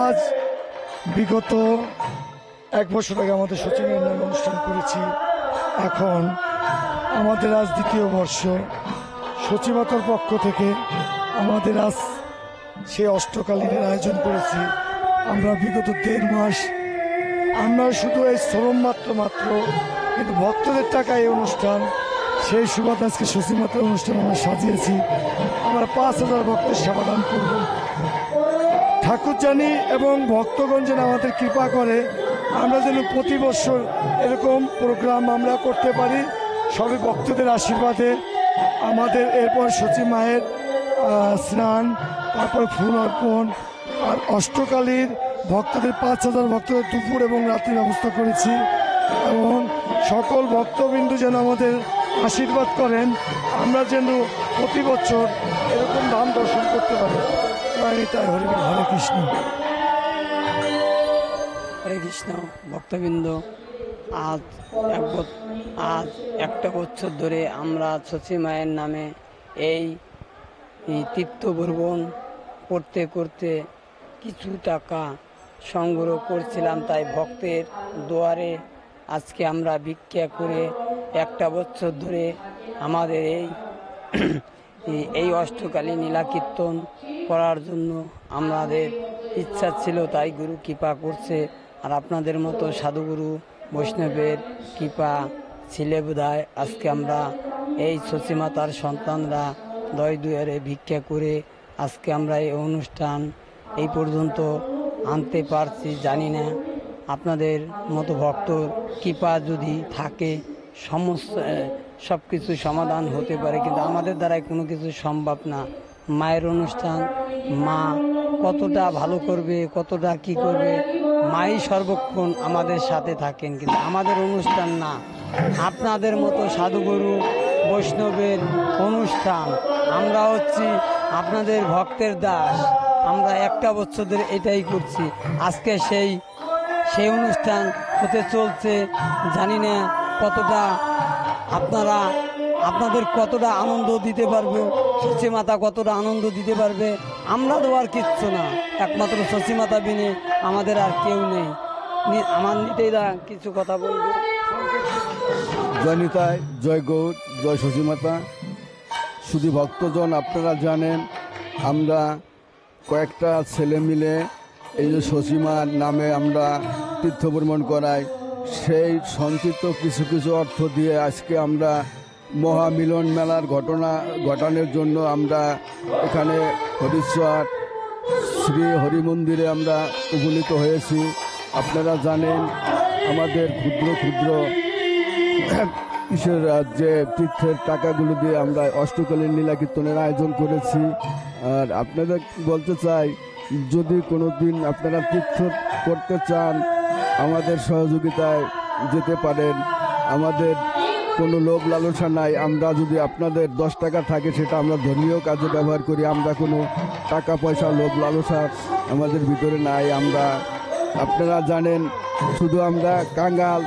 আজ বিগত 1 বছর আগে আমাদের সচিবের নামে অনুষ্ঠান করেছি। এখন আমাদের আজ 2য় বর্ষ সচিবতার পক্ষ থেকে আমাদের আজ সেই অষ্টকালীনের আয়োজন করেছি। আমরা বিগত 1.5 মাস আমরা শুধু এই শ্রম মাত্র কিন্তু ভক্তদের টাকায় এই অনুষ্ঠান, সেই সুবাদে আজকে সচিবতার অনুষ্ঠান আমরা সাজিয়েছি। আমরা 5,000 ভক্তের সেবাদান করব। ঠাকুর জানি এবং ভক্তগণ যেন আমাদের কৃপা করে আমরা যেন প্রতি বছর এরকম প্রোগ্রাম আমরা করতে পারি। সবই ভক্তদের আশীর্বাদে। আমাদের এরপর সচী মায়ের স্নান, তারপর ফুল অর্পণ, আর অষ্টকালীর ভক্তদের 5,000 ভক্তদের দুপুর এবং রাত্রির ব্যবস্থা করেছি। এবং সকল ভক্তবিন্দু যেন আমাদের আশীর্বাদ করেন, আমরা যেন প্রতি বছর এরকম ধাম দর্শন করতে পারি। হরে কৃষ্ণ। হরে কৃষ্ণ। ভক্তবৃন্দ, আজ 1 বছর ধরে আমরা সচী মায়ের নামে এই তীর্থ ভ্রমণ করতে করতে কিছু টাকা সংগ্রহ করছিলাম। তাই ভক্তের দুয়ারে আজকে আমরা ভিক্ষা করে 1 বছর ধরে আমাদের এই অষ্টকালী নীলাকীর্তন করার জন্য আমাদের ইচ্ছা ছিল, তাই গুরু কৃপা করছে। আর আপনাদের মতো সাধুগুরু বৈষ্ণবের কৃপা ছিলে বোধহয় আজকে আমরা এই সচীমাতার সন্তানরা দয় দুয়ারে ভিক্ষা করে আজকে আমরা এই অনুষ্ঠান এই পর্যন্ত আনতে পারছি। জানি না আপনাদের মতো ভক্তর কৃপা যদি থাকে সব কিছু সমাধান হতে পারে, কিন্তু আমাদের দ্বারাই কোনো কিছু সম্ভব না। মায়ের অনুষ্ঠান, মা কতটা ভালো করবে, কতটা কি করবে, মাই সর্বক্ষণ আমাদের সাথে থাকেন। কিন্তু আমাদের অনুষ্ঠান না, আপনাদের মতো সাধুগুরু বৈষ্ণবের অনুষ্ঠান। আমরা হচ্ছি আপনাদের ভক্তের দাস। আমরা 1 বছর ধরে এটাই করছি। আজকে সেই অনুষ্ঠান হতে চলছে। জানি না কতটা আপনাদের কতটা আনন্দ দিতে পারবে, সচী মাতা কতটা আনন্দ দিতে পারবে। আমরা তো আর কিচ্ছু না, একমাত্র সচী মাতা বিনে আমাদের আর কেউ নেই। আমার নিতেইরা কিছু কথা বলবে। জয় নিতাই, জয় গৌর, জয় সচী মাতা। শুধু ভক্তজন, আপনারা জানেন আমরা কয়েকটা ছেলে মিলে এই যে সচীমার নামে আমরা তীর্থ ভ্রমণ করাই, সেই সঞ্চিত কিছু কিছু অর্থ দিয়ে আজকে আমরা মহামিলন মেলার ঘটানোর জন্য আমরা এখানে হরিশ্বর শ্রী হরি মন্দিরে আমরা উপনীত হয়েছি। আপনারা জানেন আমাদের ক্ষুদ্র ক্ষুদ্র ঈশ্বর যে তীর্থের টাকাগুলো দিয়ে আমরা অষ্টকালীন লীলাকীর্তনের আয়োজন করেছি। আর আপনাদের বলতে চাই, যদি কোনো দিন আপনারা তীর্থ করতে চান আমাদের সহযোগিতায় যেতে পারেন। আমাদের কোনো লোভ লালসা নাই। আমরা যদি আপনাদের 10 টাকা থাকে সেটা আমরা ধর্মীয় কাজে ব্যবহার করি। আমরা কোনো টাকা পয়সা লোভ লালসা আমাদের ভিতরে নাই। আপনারা জানেন শুধু আমরা কাঙ্গাল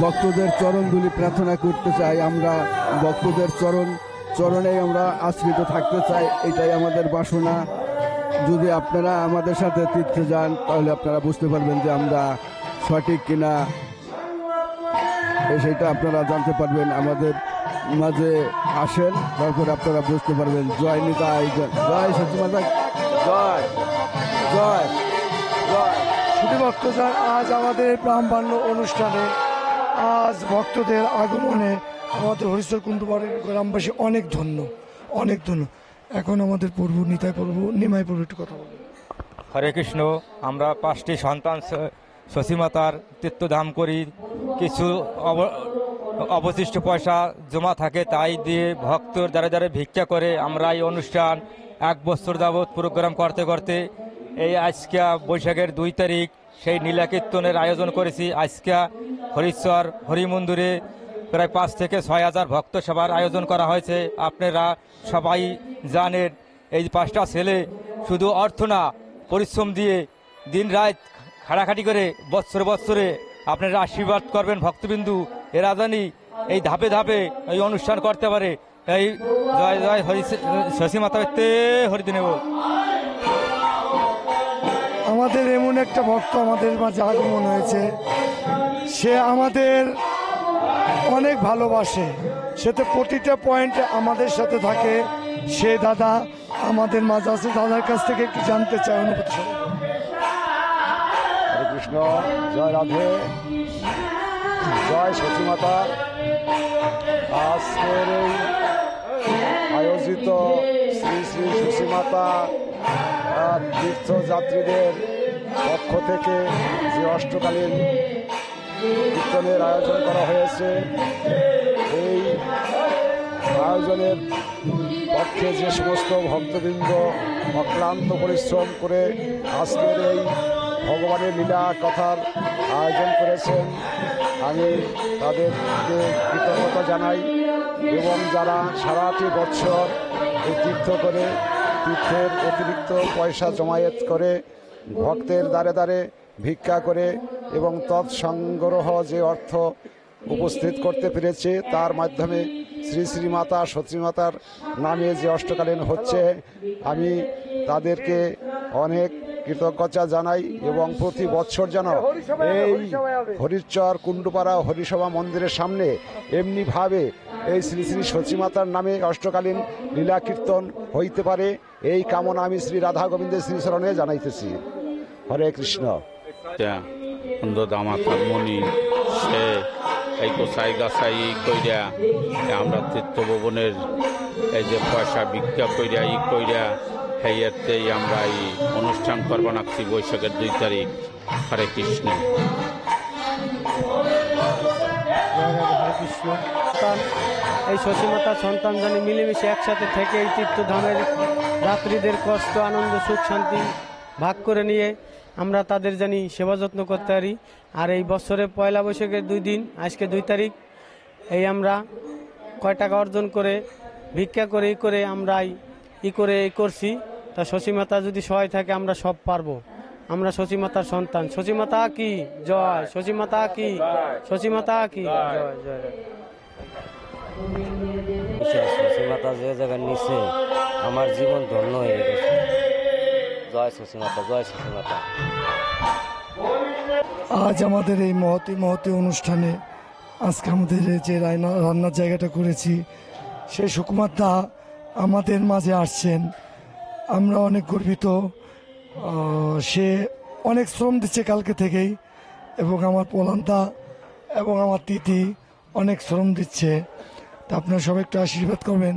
ভক্তদের চরণধুলি প্রার্থনা করতে চাই। আমরা ভক্তদের চরণেই আমরা আশ্রিত থাকতে চাই, এটাই আমাদের বাসনা। যদি আপনারা আমাদের সাথে তীর্থে যান তাহলে আপনারা বুঝতে পারবেন যে আমরা সঠিক কিনা, সেটা আপনারা জানতে পারবেন। আমাদের মাঝে আসেন, তারপর আপনারা বুঝতে পারবেন। জয় নিতাই, জয় সচী মাতা, জয় জয় জয়। শুধু ভক্তজন, আজ আমাদের ব্রাহ্মণ্য অনুষ্ঠানে আজ ভক্তদের আগমনে আমাদের হরিশ্বর কুণ্ডুবাড়ির গ্রামবাসী অনেক ধন্য। এখন আমাদের প্রভু নিতাই প্রভু, নিমাই প্রভু একটু কথা বলবেন। হরে কৃষ্ণ। আমরা 5টি সন্তান সচীমাতার তীর্থধাম করি। কিছু অবশিষ্ট পয়সা জমা থাকে, তাই দিয়ে ভক্তর দ্বারা ভিক্ষা করে আমরা এই অনুষ্ঠান 1 বছর যাবৎ প্রোগ্রাম করতে করতে এই আজকে বৈশাখের 2 তারিখ সেই নীলাকীর্তনের আয়োজন করেছি। আজকে হরিশ্বর হরিমন্দিরে প্রায় 5 থেকে 6 হাজার ভক্ত সভার আয়োজন করা হয়েছে। আপনারা সবাই জানেন এই 5টা ছেলে শুধু অর্থ না, পরিশ্রম দিয়ে দিন রাত খাটাখাটি করে বৎসরে বৎসরে আপনারা আশীর্বাদ করবেন ভক্তবিন্দু। এরা জানি এই ধাপে ধাপে এই অনুষ্ঠান করতে পারে। এই জয় জয় হরি শশী মাতা হরিদিনে বল। আমাদের এমন একটা ভক্ত আমাদের মাঝে আগমন হয়েছে, সে আমাদের অনেক ভালোবাসে, সে তো প্রতিটা পয়েন্টে আমাদের সাথে থাকে। সে দাদা আমাদের মাঝে আছে, দাদার কাছ থেকে একটু জানতে চাই অনুভূতি সহ। হরে কৃষ্ণ, জয় রাধে, জয় সতী মাতা। আজকের এই আয়োজিত শ্রী শ্রী সতী মাতা তীর্থযাত্রীদের পক্ষ থেকে যে অষ্টকালীন কীর্তনের আয়োজন করা হয়েছে, এই আয়োজনের পক্ষে যে সমস্ত ভক্তবৃন্দ অক্লান্ত পরিশ্রম করে আজকের এই ভগবানের লীলা কথার আয়োজন করেছেন, আমি তাদেরকে কৃতজ্ঞতা জানাই। এবং যারা সারাটি বছর এই তীর্থ করে তীর্থের অতিরিক্ত পয়সা জমায়েত করে ভক্তের দ্বারে দ্বারে ভিক্ষা করে এবং তৎসংগ্রহ যে অর্থ উপস্থিত করতে পেরেছে, তার মাধ্যমে শ্রী শ্রী মাতা সতী মাতার নামে যে অষ্টকালীন হচ্ছে, আমি তাদেরকে অনেক কৃতজ্ঞতা জানাই। এবং প্রতি বছর যেন এই হরিচর কুণ্ডুপাড়া হরিসভা মন্দিরের সামনে এমনিভাবে এই শ্রী শ্রী সতী মাতার নামে অষ্টকালীন লীলা কীর্তন হইতে পারে, এই কামনা আমি শ্রী রাধা গোবিন্দের শ্রীচরণে জানাইতেছি। হরে কৃষ্ণ। দামাতার মণি সে এই গোসাই গাছাই কইরা আমরা তীর্থ ভবনের এই যে পয়সা ভিক্ষা কইরা কইরা হেয়েতেই আমরা এই অনুষ্ঠান করবো নাকছি বৈশাখের 2 তারিখ। হরে কৃষ্ণ। এই শশী মাতার সন্তান জানি মিলেমিশে একসাথে থেকে এই তীর্থধামের যাত্রীদের কষ্ট আনন্দ সুখ শান্তি ভাগ করে নিয়ে আমরা তাদের জানি সেবা যত্ন করতে পারি। আর এই বছরে পয়লা বৈশাখের 2 দিন, আজকে 2 তারিখ, এই আমরা কয় টাকা অর্জন করে ভিক্ষা করে আমরা এই করছি। তা শশী মাতা যদি সহায় থাকে আমরা সব পারবো। আমরা শশী মাতার সন্তান। শশী মাতা কি জয়, শশী মাতা কি, শশী মাতা কি জয় জয়। শশী মাতা যে জায়গায় নিচে আমার জীবন ধন্য হয়ে গেছে। জয় শশী মাতা, জয় শশী মাতা। আজ আমাদের এই মহতি অনুষ্ঠানে আজকে আমাদের যে রান্নার জায়গাটা করেছি, সেই সুকুমারদা আমাদের মাঝে আসছেন। আমরা অনেক গর্বিত। সে অনেক শ্রম দিচ্ছে কালকে থেকেই, এবং আমার পলান্তা এবং আমার তিথি অনেক শ্রম দিচ্ছে। তা আপনারা সবাই একটু আশীর্বাদ করবেন,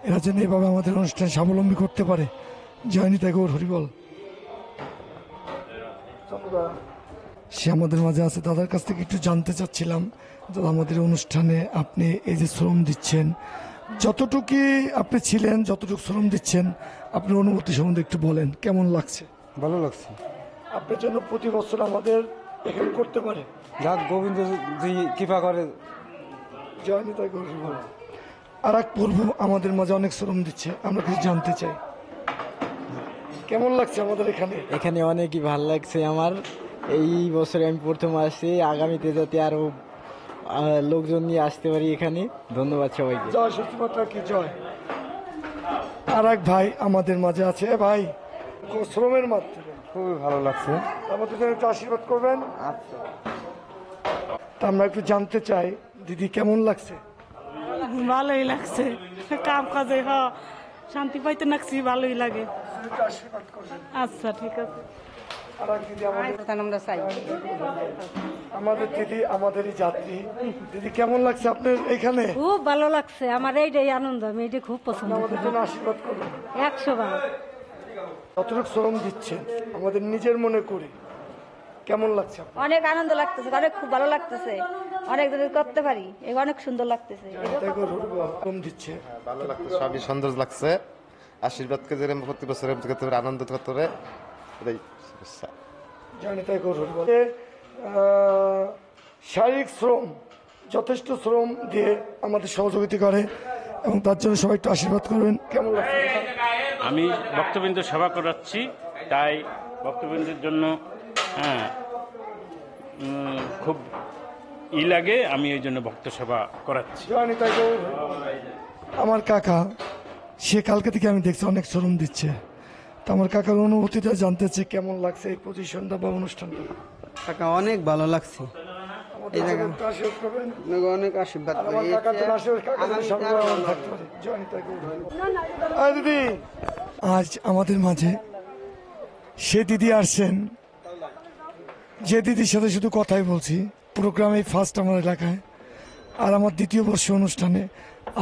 এরা যেন এইভাবে আমাদের অনুষ্ঠান স্বাবলম্বী করতে পারে। জয় নিতাই গৌর হরিবল। সে আমাদের মাঝে আছে, দাদার কাছ থেকে একটু জানতে চাচ্ছিলাম, দাদা আমাদের অনুষ্ঠানে আপনি এই যে শ্রম দিচ্ছেন, যতটুকু আপনি ছিলেন, যতটুকু শ্রম দিচ্ছেন, আপনার অনুভূতি সম্বন্ধে একটু বলেন, কেমন লাগছে? ভালো লাগছে। আপনার জন্য প্রতি বছর আমাদের এখানে করতে পারে, যাক গোবিন্দ কৃপা করে। জয় নিতাই গৌর হরিবল। আর এক পূর্ব আমাদের মাঝে অনেক শ্রম দিচ্ছে, আমরা কিছু জানতে চাই, কেমন লাগছে আমাদের এখানে? এখানে অনেকই ভালো লাগছে আমার। এই বছরে আমি প্রথম আসছি, আগামীতে যাতে আরো লোকজন নিয়ে আসতে পারি এখানে। ধন্যবাদ সবাইকে। জয় সত্যি মাতা কি জয়। আর এক ভাই আমাদের মাঝে আছে। ভাই, শ্রমের মাধ্যমে খুবই ভালো লাগছে। আমাদের জন্য একটু আশীর্বাদ করবেন। আচ্ছা, তা আমরা একটু জানতে চাই, দিদি কেমন লাগছে? ভালোই লাগছে, কাম কাজে শান্তি পাইতে লাগছি, ভালোই লাগে। একটু আশীর্বাদ করবেন। আচ্ছা ঠিক আছে। আর এক দিদি আমরা চাই আমাদের দিদি, আমাদেরই যাত্রী। দিদি কেমন লাগছে আপনার এখানে? খুব ভালো লাগছে, আমার এইটাই আনন্দ, আমি এইটা খুব পছন্দ আমাদের জন্য আশীর্বাদ করবেন। 100 বার। যতটুকু শ্রম দিচ্ছেন আমাদের নিজের মনে করি, কেমন লাগছে? অনেক আনন্দ লাগতেছে, অনেক খুব ভালো লাগতেছে, অনেক যদি করতে পারি, অনেক সুন্দর লাগতেছে। শ্রম দিচ্ছে, ভালো লাগছে, সবই সুন্দর লাগছে। আশীর্বাদকে যেরকম প্রতি বছর করতে পারে, আনন্দ করতে পারে, এটাই শুভেচ্ছা। জানি তাই করুন। শারীরিক শ্রম, যথেষ্ট শ্রম দিয়ে আমাদের সহযোগিতা করে এবং তার জন্য সবাই একটু আশীর্বাদ করবেন। কেমন লাগছে? আমি ভক্তবৃন্দ সেবা করাচ্ছি, তাই ভক্তবৃন্দের জন্য খুব লাগে, আমি এই জন্য ভক্ত সেবা করাচ্ছি। জানি তাই করুন। আমার কাকা, সে কালকে থেকে আমি দেখছি অনেক শ্রম দিচ্ছে, তো আমার কাকার অনুভূতিটা জানতে চাই, কেমন লাগছে এই পজিশনটা বা অনুষ্ঠানটা? কাকা অনেক ভালো লাগছে, এই জায়গা অনেক আশীর্বাদ দিদি। আজ আমাদের মাঝে সে দিদি আসছেন, যে দিদির সাথে শুধু কথাই বলছি, প্রোগ্রামে ফার্স্ট আমার এলাকায়, আর আমার দ্বিতীয় বর্ষ অনুষ্ঠানে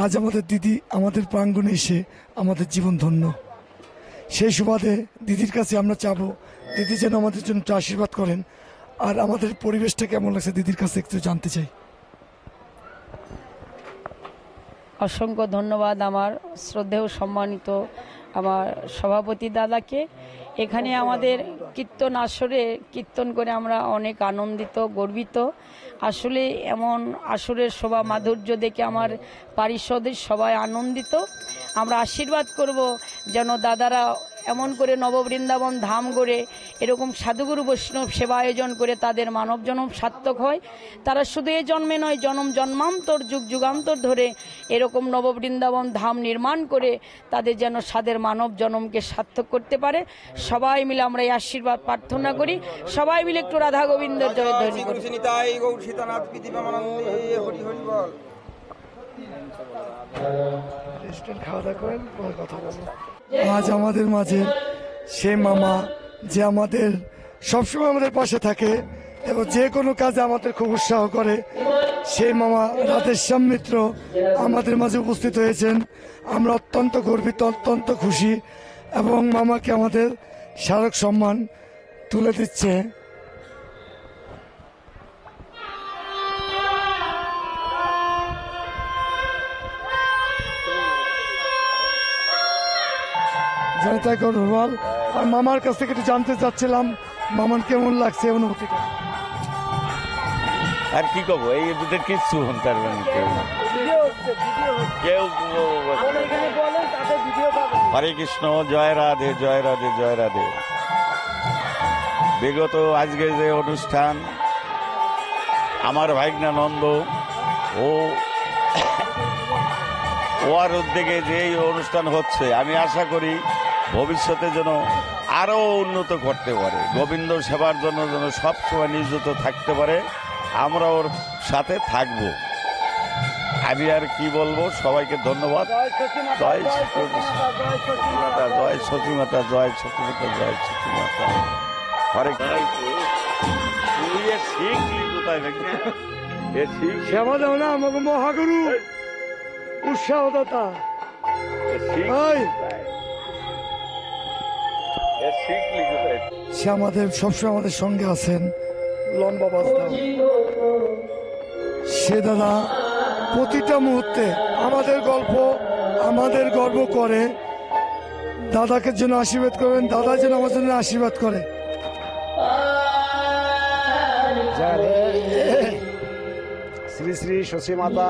আজ আমাদের দিদি আমাদের প্রাঙ্গণে এসে আমাদের জীবন ধন্য। সেই সুবাদে দিদির কাছে আমরা চাবো দিদি যেন আমাদের জন্য একটু আশীর্বাদ করেন। আর আমাদের পরিবেশটা কেমন লাগছে দিদির কাছে একটু জানতে চাই। অসংখ্য ধন্যবাদ আমার শ্রদ্ধেয় সম্মানিত আমার সভাপতি দাদাকে। এখানে আমাদের কীর্তন আসরে কীর্তন করে আমরা অনেক আনন্দিত, গর্বিত। আসলে এমন আসরের শোভা মাধুর্য দেখে আমার পারিষদের সবাই আনন্দিত। আমরা আশীর্বাদ করব যেন দাদারা এমন করে নববৃন্দাবন ধাম গড়ে এরকম সাধুগুরু বৈষ্ণব সেবা আয়োজন করে তাদের মানব জন্ম সার্থক হয়। তারা শুধু এ জন্মে নয়, জন্ম জন্মান্তর যুগ যুগান্তর ধরে এরকম নববৃন্দাবন ধাম নির্মাণ করে তাদের যেন সাদের মানব জন্মকে সার্থক করতে পারে। সবাই মিলে আমরা এই আশীর্বাদ প্রার্থনা করি। সবাই মিলে একটু রাধা গোবিন্দের জয় ধ্বনি করি। খাওয়া দাওয়া করেন, কথা বলবো। আজ আমাদের মাঝে সে মামা যে আমাদের সবসময় আমাদের পাশে থাকে এবং যে কোনো কাজে আমাদের খুব উৎসাহ করে, সেই মামা রাধেশ্যাম মিত্র আমাদের মাঝে উপস্থিত হয়েছেন। আমরা অত্যন্ত গর্বিত, অত্যন্ত খুশি এবং মামাকে আমাদের স্মারক সম্মান তুলে দিচ্ছে। তাই করুন। আর মামার কাছ থেকে একটু জানতে চাচ্ছিলাম মামার কেমন লাগছে অনুভূতিটা? আর কি কব, এই দুটো কিচ্ছু পারবেন কেউ। হরে কৃষ্ণ, জয় রাধে, জয় রাধে, জয় রাধে। বিগত আজকে যে অনুষ্ঠান আমার ভাইগনা নন্দ ওর উদ্যোগে যে অনুষ্ঠান হচ্ছে, আমি আশা করি ভবিষ্যতে যেন আরো উন্নত করতে পারে, গোবিন্দ সেবার জন্য যেন সবসময় নিয়োজিত থাকতে পারে। আমরা ওর সাথে থাকব। আমি আর কি বলবো, সবাইকে ধন্যবাদ। জয় সতীমাতা, জয় সতীমাতা, জয় সতীমাতা, জয় সতীমাতা। হরে শিখলি কোথায় সেবা দাও না আমাকে মহাগুরু উৎসাহদাতা। সে আমাদের সবসময় আমাদের সঙ্গে আছেন। লম্বা বাজনা সে দাদা প্রতিটা মুহূর্তে আমাদের গর্ব করে। দাদাকে জন্য আশীর্বাদ করবেন, দাদা যেন আমার জন্য আশীর্বাদ করে। শ্রী শ্রী শশীমাতা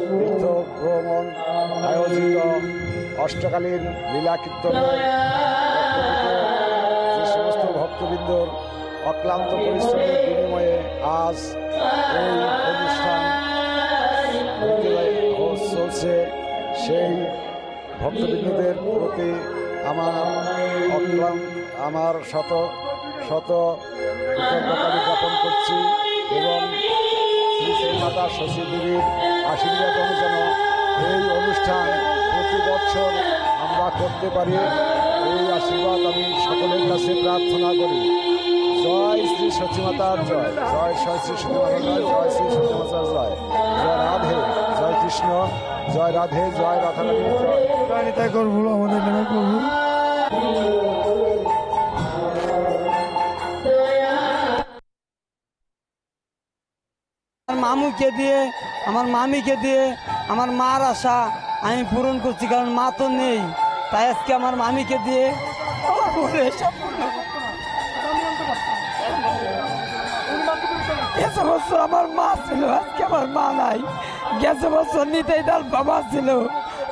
তীর্থ ভ্রমণ আয়োজিত অষ্টকালীন লীলা কীর্তনের যে সমস্ত ভক্তবৃন্দর অক্লান্ত পরিশ্রমের বিনিময়ে আজ এই অনুষ্ঠান চলছে, সেই ভক্তবৃন্দদের প্রতি আমার শত শত কৃতজ্ঞতা জ্ঞাপন করছি এবং শ্রী শ্রী মাতা শশী দেবীর আশীর্বাদ যেন এই অনুষ্ঠান প্রতি বছর আমরা করতে পারি, এই আশীর্বাদ আমি সকলের কাছে প্রার্থনা করি। জয় শ্রী সতী মাতার জয়, জয় জয় শ্রী সতী মাতার জয়, জয় শ্রী সতী মাতার জয়। জয় রাধে, জয় কৃষ্ণ, জয় রাধে, জয় রাধারানী, জয় তাই করবো আমাদের নামে প্রভু। মামুকে দিয়ে, আমার মামিকে দিয়ে আমার মার আশা আমি পূরণ করছি, কারণ মা তো নেই। তাই আজকে আমার মামিকে দিয়ে আমার বোনের এসব গেছে বছর আমার মা ছিল, আজকে আমার মা নাই। গেছে বছর নিতেইদার বাবা ছিল,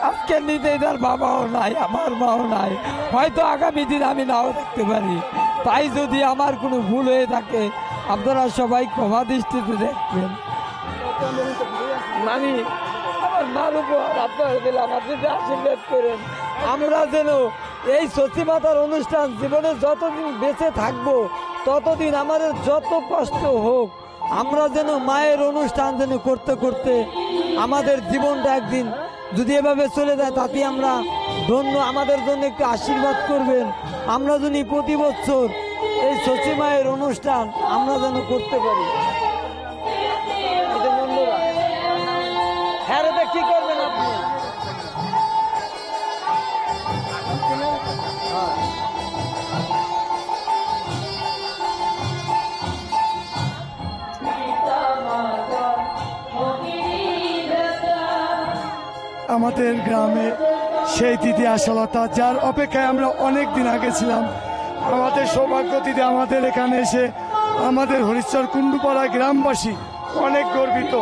আজকে নিতেইদার বাবাও নাই, আমার মাও নাই। হয়তো আগামী দিন আমি নাও থাকতে পারি। তাই যদি আমার কোনো ভুল হয়ে থাকে আপনারা সবাই ক্ষমা দৃষ্টিতে দেখবেন। মামি আমার মার উপর আপনারা দিলে আমাদের আশীর্বাদ করেন। আমরা যেন এই সতী মাতার অনুষ্ঠান জীবনে যতদিন বেঁচে থাকবো ততদিন আমাদের যত কষ্ট হোক আমরা যেন মায়ের অনুষ্ঠান যেন করতে করতে আমাদের জীবনটা একদিন যদি এভাবে চলে যায় তাতে আমরা ধন্য। আমাদের জন্য একটু আশীর্বাদ করবেন। আমরা যদি প্রতি বছর এই সতী মায়ের অনুষ্ঠান আমরা যেন করতে পারি। হ্যাঁ রে, কি করবেন আপনি? আমাদের গ্রামে সেই দিদি আশালতা, যার অপেক্ষায় আমরা অনেক দিন আগে ছিলাম। আমাদের সৌভাগ্য দিদি আমাদের এখানে এসে আমাদের হরিশ্বর কুণ্ডুপাড়া গ্রামবাসী অনেক গর্বিত।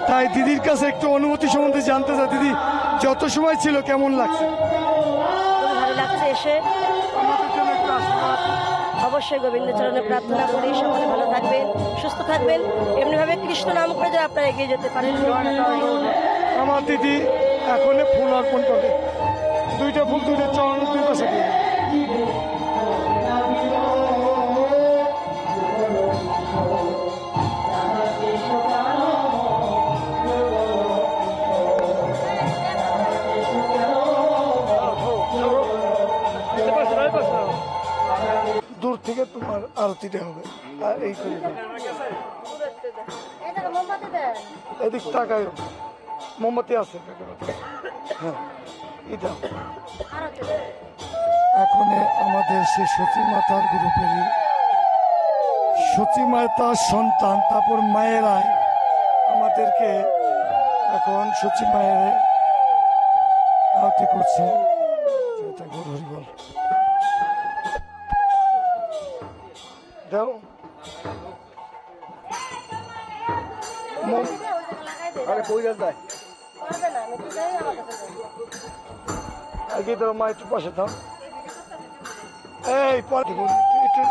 তাই দিদির কাছে একটু অনুভূতি সম্বন্ধে জানতে চাই। দিদি, যত সময় ছিল কেমন লাগছে? ভালো লাগছে এসে। অবশ্যই গোবিন্দচরণে প্রার্থনা করি সকলে ভালো থাকবেন, সুস্থ থাকবেন, এমনিভাবে কৃষ্ণ নাম করে যেন আপনারা এগিয়ে যেতে পারেন। আমার দিদি এখন ফুল অর্পণ করে, দুইটা ফুল দুইটা চরণের দুই পাশে দিয়ে। দূর থেকে তোমার আরতিটা হবে। আর এই করে এদিক তাকায়, মোমবাতি আছে। হ্যাঁ, এটা এখন আমাদের সে সতী মাতার গ্রুপেরই সতী মাতার সন্তান, তারপর মায়েরাই আমাদেরকে এখন সতী মায়ের আরতি করছে। হরিবল দাও। আরে কই যায় আগে তো মা একটু পাশে থাম। এই পরে একটু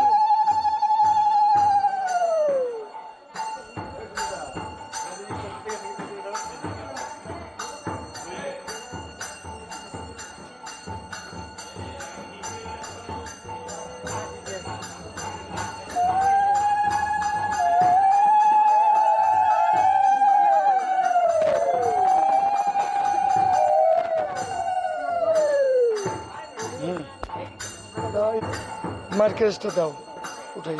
মার্কেটটা দাও, উঠাই।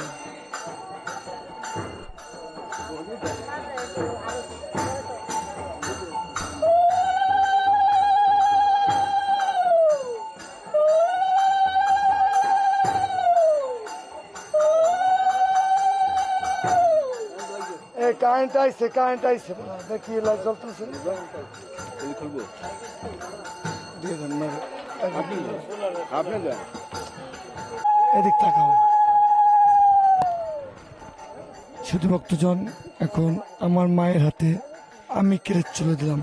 কারেন্ট আইছে, কারেন্ট আইছে, দেখি লাইট জ্বলতেছে। দিয়ে দেন না, আপনি দেন। এদিক তাকাও। শুধু ভক্তজন, এখন আমার মায়ের হাতে আমি ক্রেচ চলে দিলাম।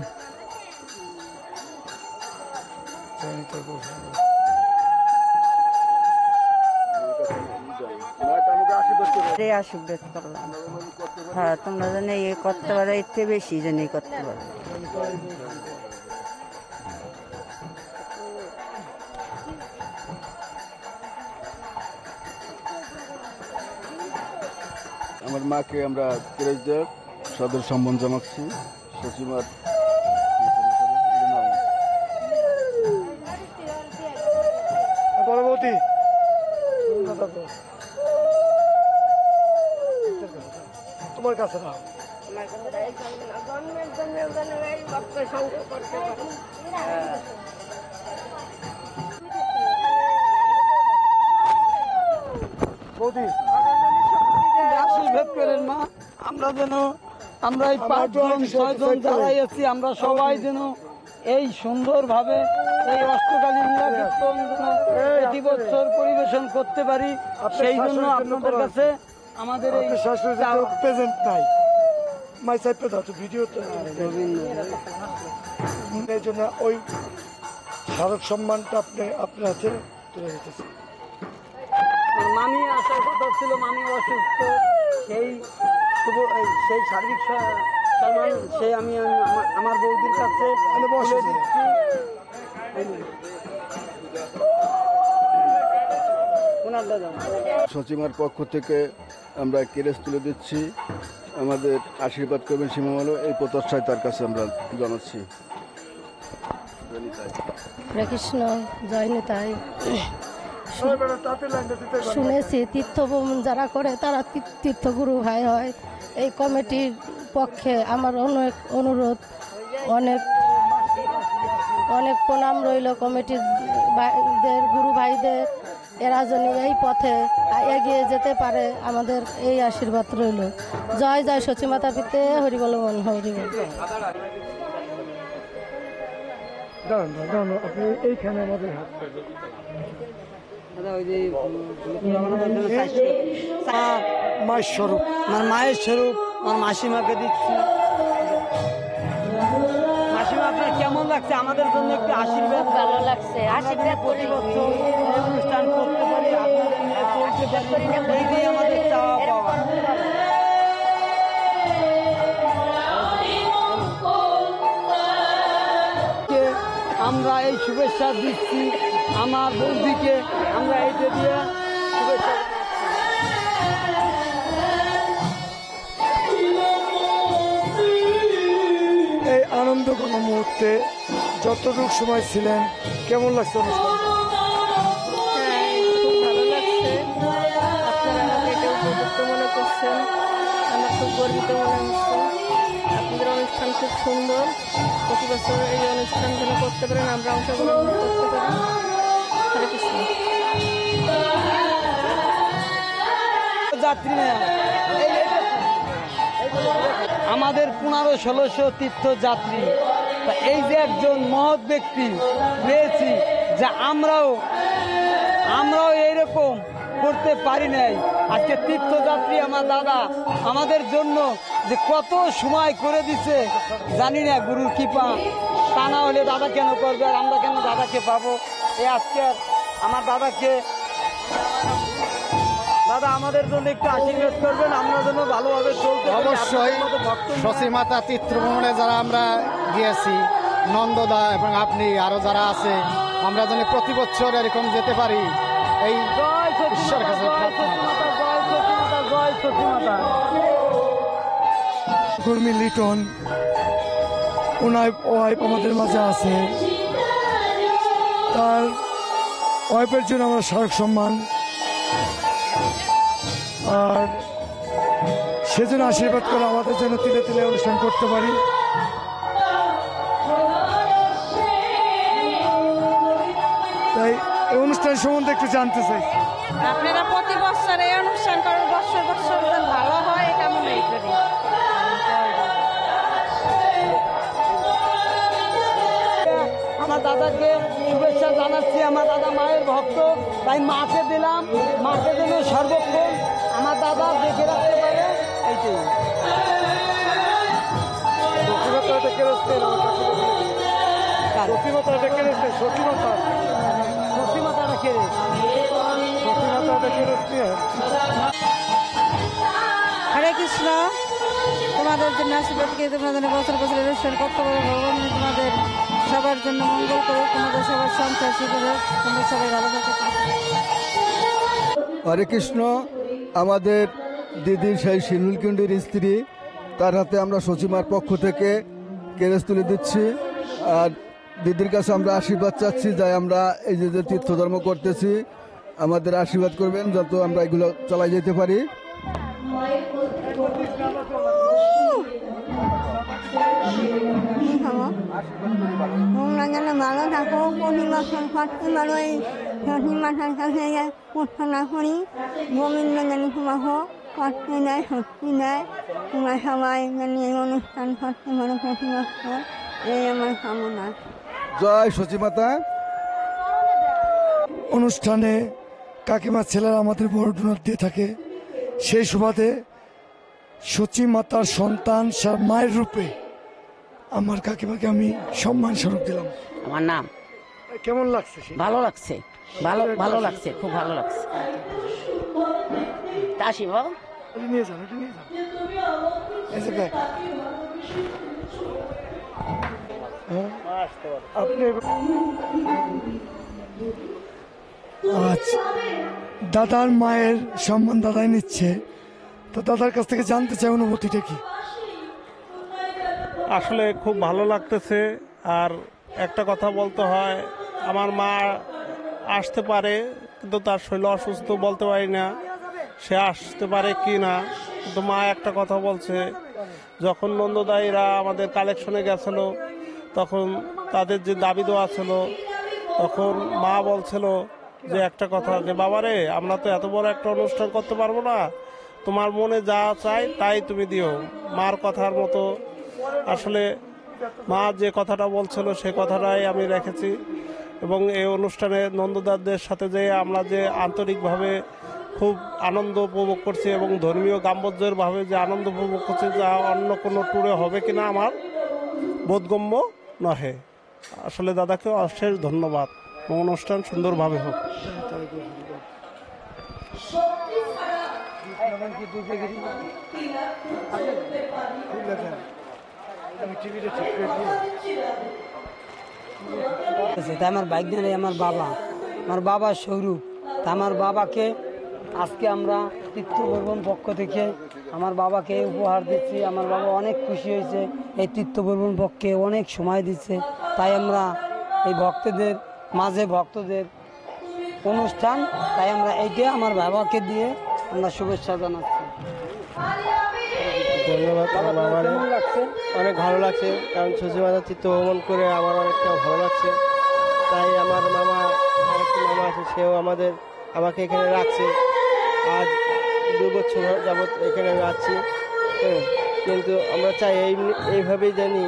আশীর্বাদ করলাম। হ্যাঁ, তোমরা জানি ইয়ে করতে পারো, এর চেয়ে বেশি জানি করতে পারো। আমার মাকে আমরা ক্রেজদের সদর সম্মান জানাচ্ছি। সচিমার পরবর্তী তোমার কাছে না, বৌদি আশীর্বাদ করেন মা। আমরা যেন আমরা এই 5 জন 6 জন যারাই আছি আমরা সবাই যেন এই সুন্দরভাবে এই অষ্টকালীন লীলাকীর্তন প্রতি বছর পরিবেশন করতে পারি, সেই জন্য আপনাদের কাছে আমাদের এই প্রেজেন্ট নাই মাই সাইড পে দাও তো ভিডিও এই জন্য ওই স্মারক সম্মানটা আপনার হাতে তুলে দিতেছি। মামি আসার কথা ছিল, মামি অসুস্থ, সেই সার্বিক সম্মান আমি আমার বৌদির কাছে বসে দিচ্ছি। সচিমার পক্ষ থেকে আমরা কেরেস তুলে দিচ্ছি, আমাদের আশীর্বাদ করবেন সীমামালো, এই প্রত্যাশায় তার কাছে আমরা জানাচ্ছি। কৃষ্ণ জয় নিতাই। শুনেছি তীর্থভ্রমণ যারা করে তারা তীর্থগুরু ভাই হয়। এই কমিটির পক্ষে আমার অনেক অনুরোধ, অনেক অনেক প্রণাম রইল কমিটির ভাইদের, গুরু ভাইদের। এরা যেন এই পথে এগিয়ে যেতে পারে, আমাদের এই আশীর্বাদ রইল। জয় জয় সচিমাতা পিতে হরিবল মন হরিবল। আপনি এইখানে আমাদের হাত মায়ের স্বরূপ, আমার মায়ের স্বরূপ আমার মাসিমাকে দিচ্ছি। মাসিমা, আপনার কেমন লাগছে? আমাদের জন্য একটু আশীর্বাদ। ভালো লাগছে, আশীর্বাদ প্রতি বছর অনুষ্ঠান করতে পারি, আপনাদের নিয়ে চলতে পারি, এইটাই আমাদের চাওয়া পাওয়া। আমরা এই শুভেচ্ছা দিচ্ছি আমার বৌদিকে, আমরা এইটা দিয়ে শুভেচ্ছা এই আনন্দ ঘন মুহূর্তে যতটুকু সময় ছিলেন, কেমন লাগছে অনুষ্ঠান? খুব ভালো লাগছে। আপনারা আমাকে এটা উপযুক্ত মনে করছেন, আমার খুব গর্বিত মনে হচ্ছে। আপনাদের অনুষ্ঠান খুব সুন্দর, প্রতি বছর এই অনুষ্ঠান যেন করতে পারেন, আমরা অংশগ্রহণ করতে পারি। হরে কৃষ্ণ। যাত্রী আমাদের 1500-1600 তীর্থযাত্রী, এই যে একজন মহৎ ব্যক্তি পেয়েছি, যে আমরাও এইরকম করতে পারি নাই। আজকে তীর্থযাত্রী আমার দাদা আমাদের জন্য যে কত সময় করে দিছে জানি না, গুরুর কৃপা। তা না হলে দাদা কেন করবে, আর আমরা কেন দাদাকে পাবো? এই আজকে আমার দাদাকে, দাদা আমাদের জন্য একটু আশীর্বাদ করবেন, আমরা যেন ভালোভাবে চলতে পারি। অবশ্যই সচিমাতা তীর্থভ্রমণে যারা আমরা গিয়েছি, নন্দদা এবং আপনি আরো যারা আছে, আমরা যেন প্রতি বছর এরকম যেতে পারি, এই ঈশ্বরের কাছে প্রার্থনা। কর্মী লিটন ওনার ওয়াইফ আমাদের মাঝে আছে, তার ওয়াইফের জন্য আমরা স্মারক সম্মান, আর সেজন্য আশীর্বাদ করে আমাদের জন্য তিলে তিলে অনুষ্ঠান করতে পারি। তাই এই অনুষ্ঠান সম্বন্ধে একটু জানতে চাই। আপনারা প্রতি বছর এই অনুষ্ঠান করেন, বছর বছর ভালো হয়, এটা আমি মনে করি। আমার দাদাকে শুভেচ্ছা জানাচ্ছি। আমার দাদা মায়ের ভক্ত, তাই মাকে দিলাম, মাকে যেন সর্বক্ষণ আমার দাদা দেখে রাখতে পারে, এইটাই। হরে কৃষ্ণ। তোমাদের জন্য আশীর্বাদ করে তোমরা যেন বছর বছর অনুষ্ঠান করতে পারো। ভগবান তোমাদের সবার জন্য মঙ্গল করো, তোমাদের সবার সংসার সুখ হোক, তোমরা সবাই ভালো থাকো। হরে কৃষ্ণ। আমাদের দিদির সেই শিমুলকুণ্ডির স্ত্রী, তার হাতে আমরা সচিমার পক্ষ থেকে কেরেস তুলে দিচ্ছি, আর দিদির কাছে আমরা আশীর্বাদ চাচ্ছি, যাই আমরা এই যে তীর্থধর্ম করতেছি, আমাদের আশীর্বাদ করবেন যত আমরা এগুলো চালাই যেতে পারি। তোমরা যেন ভালো থাকো, প্রতি বছর করতে পারো। এই সতী মাতার কাছে প্রার্থনা করি, গোবিন্দ যেন তোমাকে করতে দেয়, শক্তি দেয়, তোমরা সবাই যেন এই অনুষ্ঠান করতে পারো প্রতি বছর, এই আমার কামনা। জয় সচিমাতা। অনুষ্ঠানে কাকিমার ছেলেরা আমাদের বড় ডোনার দিয়ে থাকে, সেই সুবাদে সচী মাতার সন্তান মায়ের রূপে আমার কাকিমাকে আমি সম্মান স্বরূপ দিলাম। আমার নাম কেমন লাগছে? ভালো লাগছে, ভালো লাগছে, খুব ভালো লাগছে। আসি বাবা, নিয়ে যান, নিয়ে যান। এই যে ব্যাগ। আপনি আচ্ছা, দাদার মায়ের সম্মান দাদাই নিচ্ছে, তো দাদার কাছ থেকে জানতে চাই অনুভূতিটা কি? আসলে খুব ভালো লাগতেছে। আর একটা কথা বলতে হয়, আমার মা আসতে পারে কিন্তু তার শরীর অসুস্থ, বলতে পারি না সে আসতে পারে কি না। কিন্তু মা একটা কথা বলছে, যখন নন্দদাইরা আমাদের কালেকশনে গেছিল তখন তাদের যে দাবি দেওয়া ছিল, তখন মা বলছিল যে একটা কথা, যে বাবারে আমরা তো এত বড় একটা অনুষ্ঠান করতে পারবো না, তোমার মনে যা চাই তাই তুমি দিও। মার কথার মতো আসলে মা যে কথাটা বলছিল সে কথাটাই আমি রেখেছি। এবং এই অনুষ্ঠানে নন্দদারদের সাথে যে আমরা যে আন্তরিকভাবে খুব আনন্দ উপভোগ করছি এবং ধর্মীয় গাম্ভীর্যের ভাবে যে আনন্দ উপভোগ করছি, যা অন্য কোনো ট্যুরে হবে কিনা আমার বোধগম্য নহে। আসলে দাদাকে অশেষ ধন্যবাদ। অনুষ্ঠান সুন্দরভাবে হোক। আমার বাইক দিয়ে আমার বাবা স্বরূপ, আমার বাবাকে আজকে আমরা তীর্থবর্মন পক্ষ থেকে আমার বাবাকে উপহার দিচ্ছি। আমার বাবা অনেক খুশি হয়েছে, এই তীর্থবর্মন পক্ষে অনেক সময় দিচ্ছে। তাই আমরা এই ভক্তদের মাঝে ভক্তদের অনুষ্ঠান, তাই আমরা এইটা আমার বাবাকে দিয়ে আমরা শুভেচ্ছা জানাচ্ছি। ধন্যবাদ। আমার অনেক ভালো লাগছে, কারণ সচিবাজার তীর্থ ভ্রমণ করে আমার অনেকটা ভালো লাগছে। তাই আমার মামা, আরেকটি মামা আছে, সেও আমাকে এখানে রাখছে। আজ 2 বছর যাবৎ এখানে আমি আছি। কিন্তু আমরা চাই এইভাবেই জানি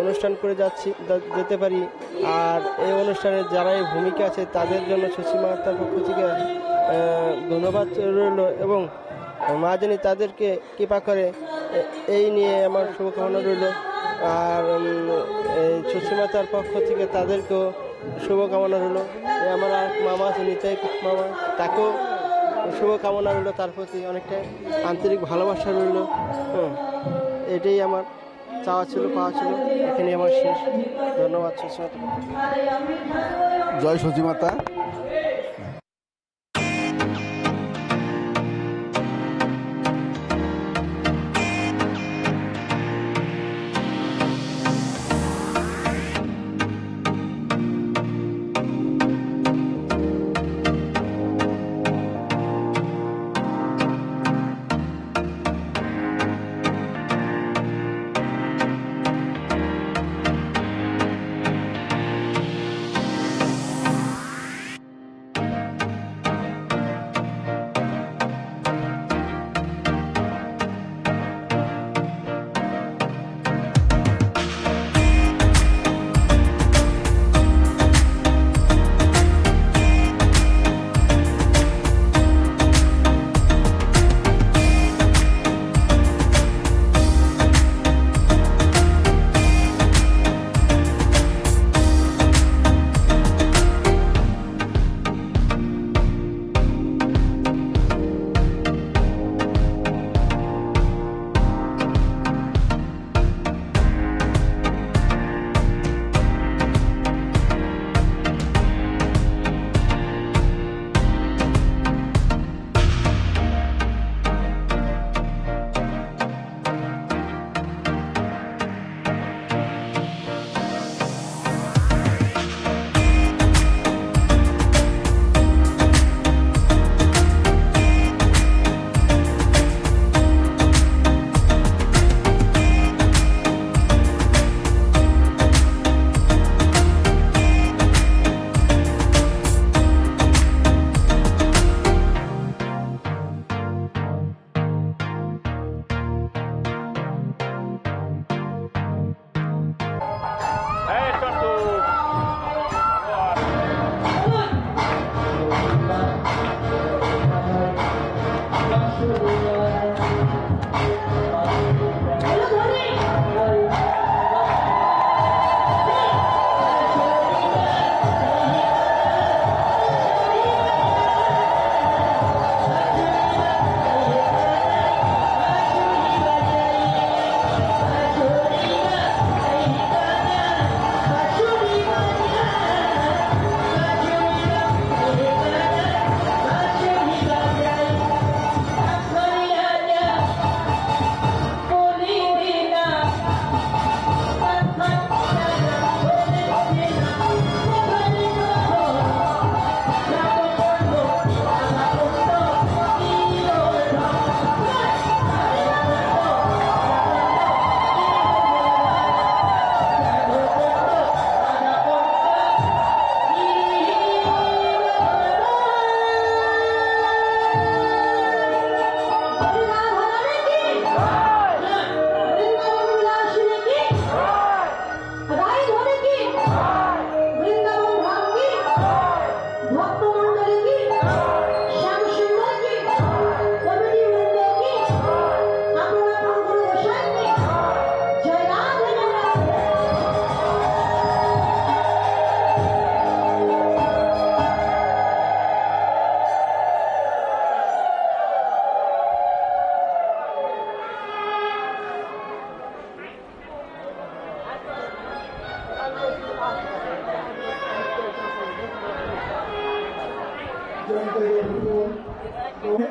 অনুষ্ঠান করে যেতে পারি। আর এই অনুষ্ঠানে যারা এই ভূমিকা আছে তাদের জন্য সচিমাতার পক্ষ থেকে ধন্যবাদ রইল, এবং মা জানি তাদেরকে কৃপা করে, এই নিয়ে আমার শুভকামনা রইল। আর এই সচিমাতার পক্ষ থেকে তাদেরকেও শুভকামনা রইল। আমার আর মামা আছে, নিতাই মামা, তাকেও শুভকামনা রইল, তার প্রতি অনেকটা আন্তরিক ভালোবাসা রইল। এটাই আমার চাওয়া ছিল, পাওয়া ছিল। এখানে আমার শেষ। ধন্যবাদ সচিমাতা। জয় সচিমাতা।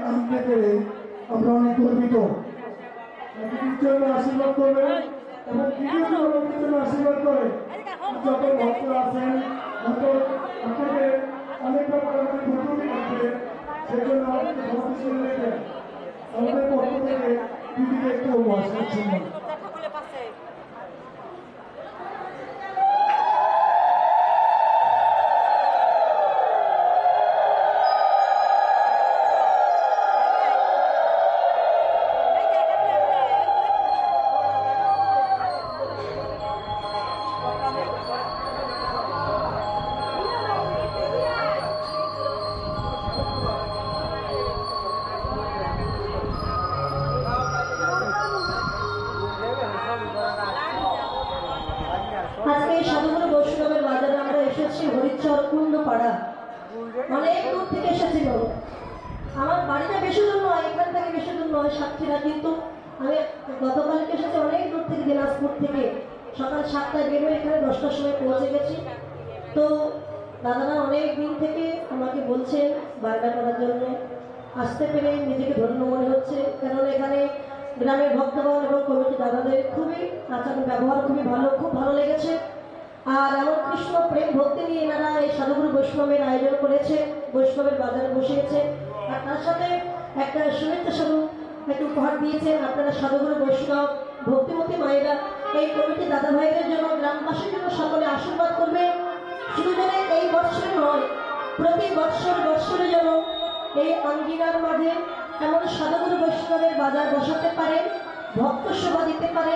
আনতে পেরে আমরা অনেক গর্বিত। আশীর্বাদ করবেন এবং আশীর্বাদ করে যত ভক্ত আছেন আপনাকে অনেক ব্যাপারে আমাদের ভুক্তি থাকবে, সেজন্য আমাদের ভক্তি শুনে নেবেন। আমাদের পক্ষ থেকে দিদিকে একটু আশীর্বাদ শুনবেন। আজকে সাধুগুরু বৈষ্ণবের বাজারে আমরা এসেছি হরিচর কুণ্ডপাড়া, অনেক দূর থেকে এসেছিল। আমার বাড়িটা বেশি দূর নয়, এখান থেকে বেশি দূর নয়, সাতক্ষীরা, কিন্তু আমি গতকালকে এসেছি অনেক দূর থেকে, দিনাজপুর থেকে। সকাল 7টায় বেরোয় এখানে 10টার সময় পৌঁছে গেছি। তো দাদারা অনেক দিন থেকে আমাকে বলছেন বায়না করার জন্য, আসতে পেরে নিজেকে ধন্য মনে হচ্ছে। কারণ এখানে গ্রামের ভক্তগণ এবং কমিটি দাদাদের খুবই আচরণ ব্যবহার খুবই ভালো, খুব ভালো লেগেছে। আর এমন কৃষ্ণ প্রেম ভক্তি নিয়ে এনারা এই সাধুগুরু বৈষ্ণবের আয়োজন করেছে, বৈষ্ণবের বাজারে বসিয়েছে। আর তার সাথে একটা শুভেচ্ছা স্বরূপ একটু উপহার দিয়েছেন আপনারা সাধুগুরু বৈষ্ণব ভক্তিমতী মায়েরা। এই কমিটি দাদা ভাইদের জন্য, গ্রামবাসীর জন্য সকলে আশীর্বাদ করবে। শুধু যেন এই বৎসরে নয়, প্রতি বৎসরে যেন এই আঙ্গিনার মাঝে এমন সাধুগুরু বৈষ্ণবের বাজার বসাতে পারে, ভক্ত সেবা দিতে পারে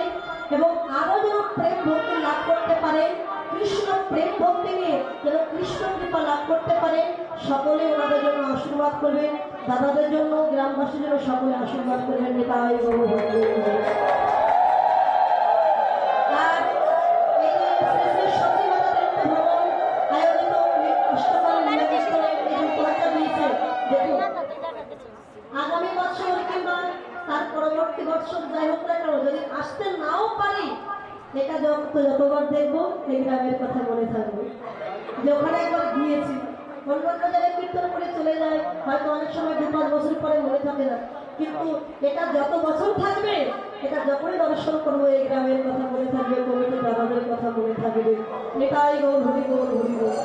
এবং আরো যেন প্রেম ভক্তি লাভ করতে পারে, কৃষ্ণ প্রেম ভক্তি নিয়ে যেন কৃষ্ণ কৃপা লাভ করতে পারে। সকলে ওনাদের জন্য আশীর্বাদ করবেন, দাদাদের জন্য, গ্রামবাসীর জন্য সকলে আশীর্বাদ করবেন। নিতাই গৌর হরি। আর এই যে শ্রী সতী মাতাদের ভ্রমণ আয়োজিত অষ্টকাল লীলাকৃষ্ণের এই উপহারটা দিয়েছে, দেখুন আগামী বছর কিংবা তার পরবর্তী বছর যাই হোক না কেন, যদি আসতে নাও পারি, এটা যতবার দেখবো এই গ্রামের কথা মনে থাকবে যে ওখানে একবার গিয়েছি। অন্য জায়গায় কীর্তন করে চলে যায়, হয়তো অনেক সময় 2-5 বছর পরে মনে থাকে না, কিন্তু এটা যত বছর থাকবে, এটা যখনই দর্শন করবো এই গ্রামের কথা মনে থাকবে, কমিটি দাদাদের কথা মনে থাকবে। নিতাই গৌর হরি, গৌর হরি গৌর।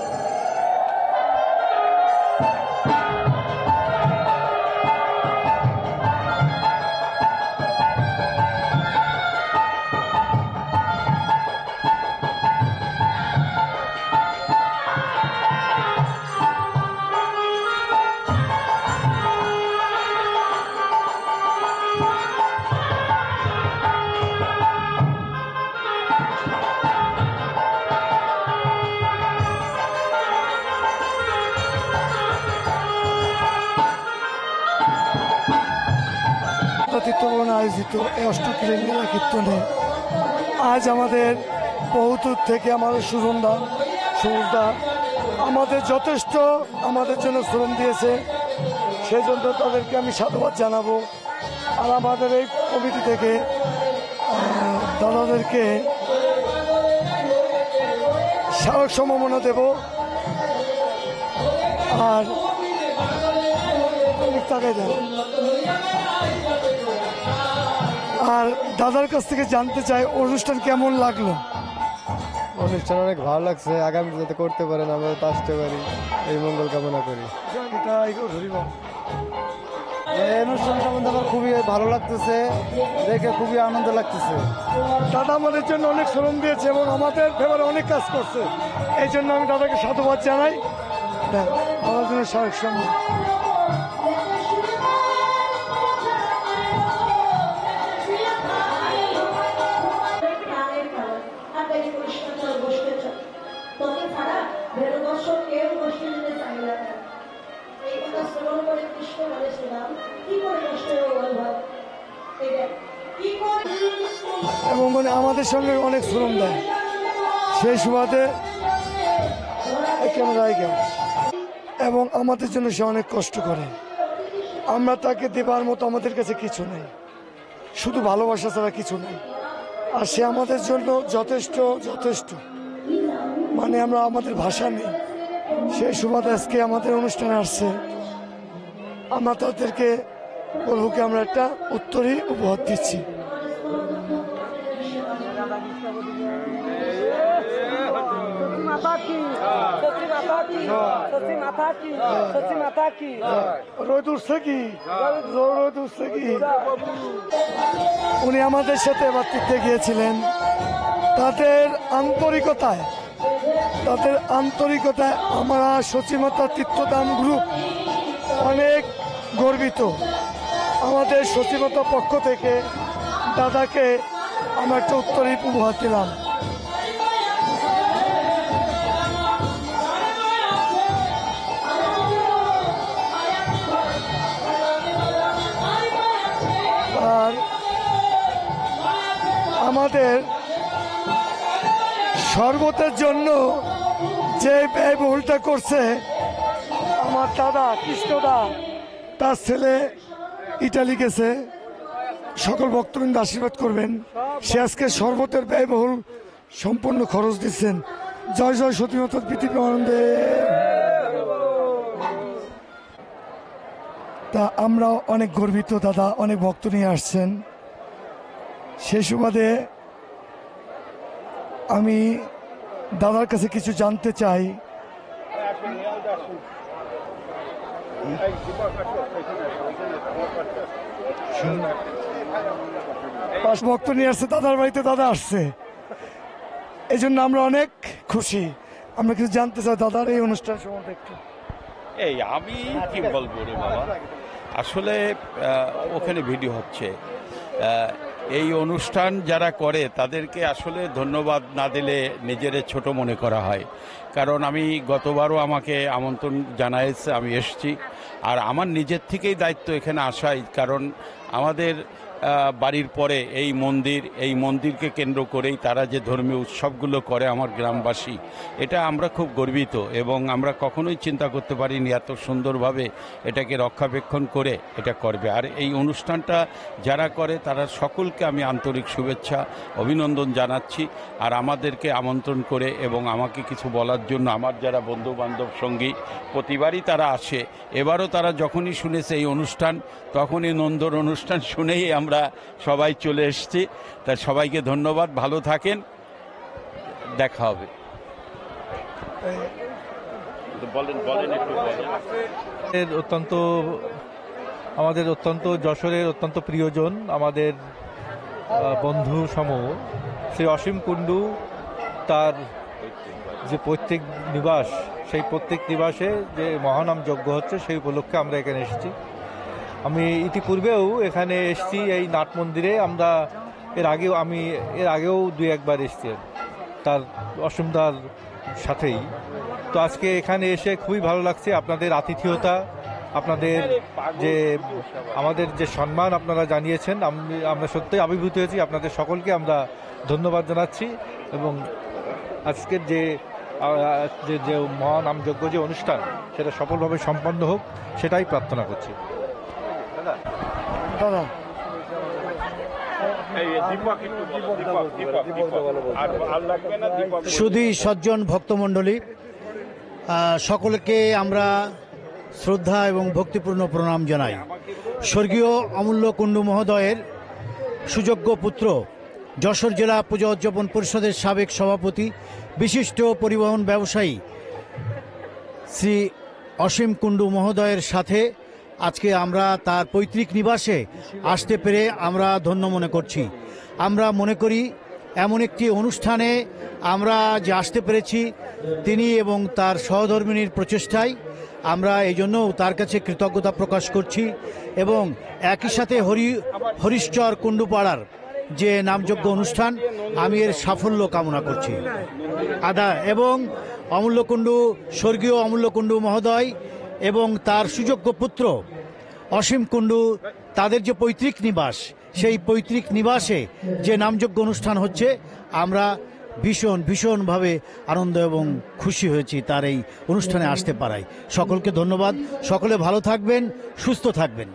তীর্থভবনে আয়োজিত এই অষ্টকেলের লীলা কীর্তনে আজ আমাদের বহুদূর থেকে আমাদের সুরন্দা আমাদের যথেষ্ট আমাদের জন্য শ্রম দিয়েছে, সেই জন্য তাদেরকে আমি সাধুবাদ জানাবো। আর আমাদের এই কমিটি থেকে দাদাদেরকে স্মারক সম্মাননা দেব। আর আর দাদার কাছ থেকে জানতে চাই অনুষ্ঠান কেমন লাগলো। অনুষ্ঠান অনেক ভালো লাগছে, আগামী যাতে করতে পারেন আমরা তো আসতে পারি, এই মঙ্গল কামনা করি। এই অনুষ্ঠানটা আমাদের আমার খুবই ভালো লাগতেছে, দেখে খুবই আনন্দ লাগতেছে। দাদা আমাদের জন্য অনেক শ্রম দিয়েছে এবং আমাদের ফেভারে অনেক কাজ করছে, এই জন্য আমি দাদাকে সাধুবাদ জানাই। আমার জন্য স্মারক সম্মান। এবং আমাদের সঙ্গে অনেক শ্রম দেয়, সেই সুবাদে এবং আমাদের জন্য সে অনেক কষ্ট করে। আমরা তাকে দেবার মতো আমাদের কাছে কিছু নেই, শুধু ভালোবাসা ছাড়া কিছু নেই। আর সে আমাদের জন্য যথেষ্ট মানে আমরা আমাদের ভাষা নেই। সেই সুবাদে আজকে আমাদের অনুষ্ঠানে আসছে, আমরা তাদেরকে প্রভুকে আমরা একটা উত্তরই উপহার দিচ্ছি। উনি আমাদের সাথে এবার তীর্থে গিয়েছিলেন, তাদের আন্তরিকতায় আমরা সচিমাতা তীর্থধাম গ্রুপ অনেক গর্বিত। আমাদের সচিমাতার পক্ষ থেকে দাদাকে আমরা একটা উত্তরী উপহার দিলাম। আর আমাদের শরবতের জন্য যে ব্যয়বহুলটা করছে আমার দাদা কৃষ্ণদা, তার ছেলে ইটালি গেছে, সকল ভক্তবৃন্দ আশীর্বাদ করবেন। সে আজকে শরবতের ব্যয়বহুল সম্পূর্ণ খরচ দিচ্ছেন। জয় জয় সতীমাতা পৃথিবী আনন্দে। তা আমরা অনেক গর্বিত, দাদা অনেক ভক্ত নিয়ে আসছেন। সে সুবাদে আমি দাদার কাছে কিছু জানতে চাই। ভক্ত নিয়ে আসছে দাদার বাড়িতে, দাদা আসছে, এই জন্য আমরা অনেক খুশি। আমরা কিছু জানতে চাই দাদার এই অনুষ্ঠান সম্বন্ধে একটু। এই আমি কি বলবো রে বাবা, আসলে ওখানে ভিডিও হচ্ছে, এই অনুষ্ঠান যারা করে তাদেরকে আসলে ধন্যবাদ না দিলে নিজের ছোট মনে করা হয়। কারণ আমি গতবারও আমাকে আমন্ত্রণ জানাইছে, আমি এসেছি। আর আমার নিজের থেকেই দায়িত্ব এখানে আসাই, কারণ আমাদের বাড়ির পরে এই মন্দিরকে কেন্দ্র করেই তারা যে ধর্মীয় উৎসবগুলো করে আমার গ্রামবাসী, এটা আমরা খুব গর্বিত। এবং আমরা কখনোই চিন্তা করতে পারিনি এত সুন্দরভাবে এটাকে রক্ষাবেক্ষণ করে এটা করবে। আর এই অনুষ্ঠানটা যারা করে তারা সকলকে আমি আন্তরিক শুভেচ্ছা অভিনন্দন জানাচ্ছি। আর আমাদেরকে আমন্ত্রণ করে এবং আমাকে কিছু বলার জন্য আমার যারা বন্ধুবান্ধব সঙ্গী প্রতিবারই তারা আসে, এবারও তারা যখনই শুনেছে এই অনুষ্ঠান তখনই নন্দর অনুষ্ঠান শুনেই আমরা সবাই চলে এসেছি। তাই সবাইকে ধন্যবাদ, ভালো থাকেন, দেখা হবে। আমাদের অত্যন্ত যশোরের অত্যন্ত প্রিয়জন, আমাদের বন্ধু সমূহ শ্রী অসীম কুণ্ডু, তার যে প্রত্যেক নিবাস, সেই প্রত্যেক নিবাসে যে মহানাম যজ্ঞ হচ্ছে সেই উপলক্ষে আমরা এখানে এসেছি। আমি ইতিপূর্বেও এখানে এসেছি এই নাট মন্দিরে, আমরা এর আগেও দুই একবার এসেছি তার অসীমদার সাথেই। তো আজকে এখানে এসে খুবই ভালো লাগছে, আপনাদের আতিথেয়তা আপনাদের যে আমাদের যে সম্মান আপনারা জানিয়েছেন, আমরা সত্যিই আবির্ভূত হয়েছি। আপনাদের সকলকে আমরা ধন্যবাদ জানাচ্ছি এবং আজকের যে মহানামযজ্ঞ যে অনুষ্ঠান সেটা সফলভাবে সম্পন্ন হোক সেটাই প্রার্থনা করছি। দাদা সুধী সজ্জন ভক্তমণ্ডলী, সকলকে আমরা শ্রদ্ধা এবং ভক্তিপূর্ণ প্রণাম জানাই। স্বর্গীয় অমূল্য কুণ্ডু মহোদয়ের সুযোগ্য পুত্র, যশোর জেলা পূজা উদযাপন পরিষদের সাবেক সভাপতি, বিশিষ্ট পরিবহন ব্যবসায়ী শ্রী অসীম কুণ্ডু মহোদয়ের সাথে আজকে আমরা তার পৈতৃক নিবাসে আসতে পেরে আমরা ধন্য মনে করছি। আমরা মনে করি এমন একটি অনুষ্ঠানে আমরা যে আসতে পেরেছি তিনি এবং তার সহধর্মিণীর প্রচেষ্টায়, আমরা এই জন্য তার কাছে কৃতজ্ঞতা প্রকাশ করছি এবং একই সাথে হরিশ্চর কুণ্ডুপাড়ার যে নামযজ্ঞ অনুষ্ঠান, আমি এর সাফল্য কামনা করছি। এবং অমূল্য কুণ্ডু, স্বর্গীয় অমূল্য কুণ্ডু মহোদয় এবং তার সুযোগ্য পুত্র অসীম কুণ্ডু, তাদের যে পৈতৃক নিবাস, সেই পৈতৃক নিবাসে যে নামযজ্ঞ অনুষ্ঠান হচ্ছে, আমরা ভীষণভাবে আনন্দ এবং খুশি হয়েছি তার এই অনুষ্ঠানে আসতে পারায়। সকলকে ধন্যবাদ। সকলে ভালো থাকবেন, সুস্থ থাকবেন।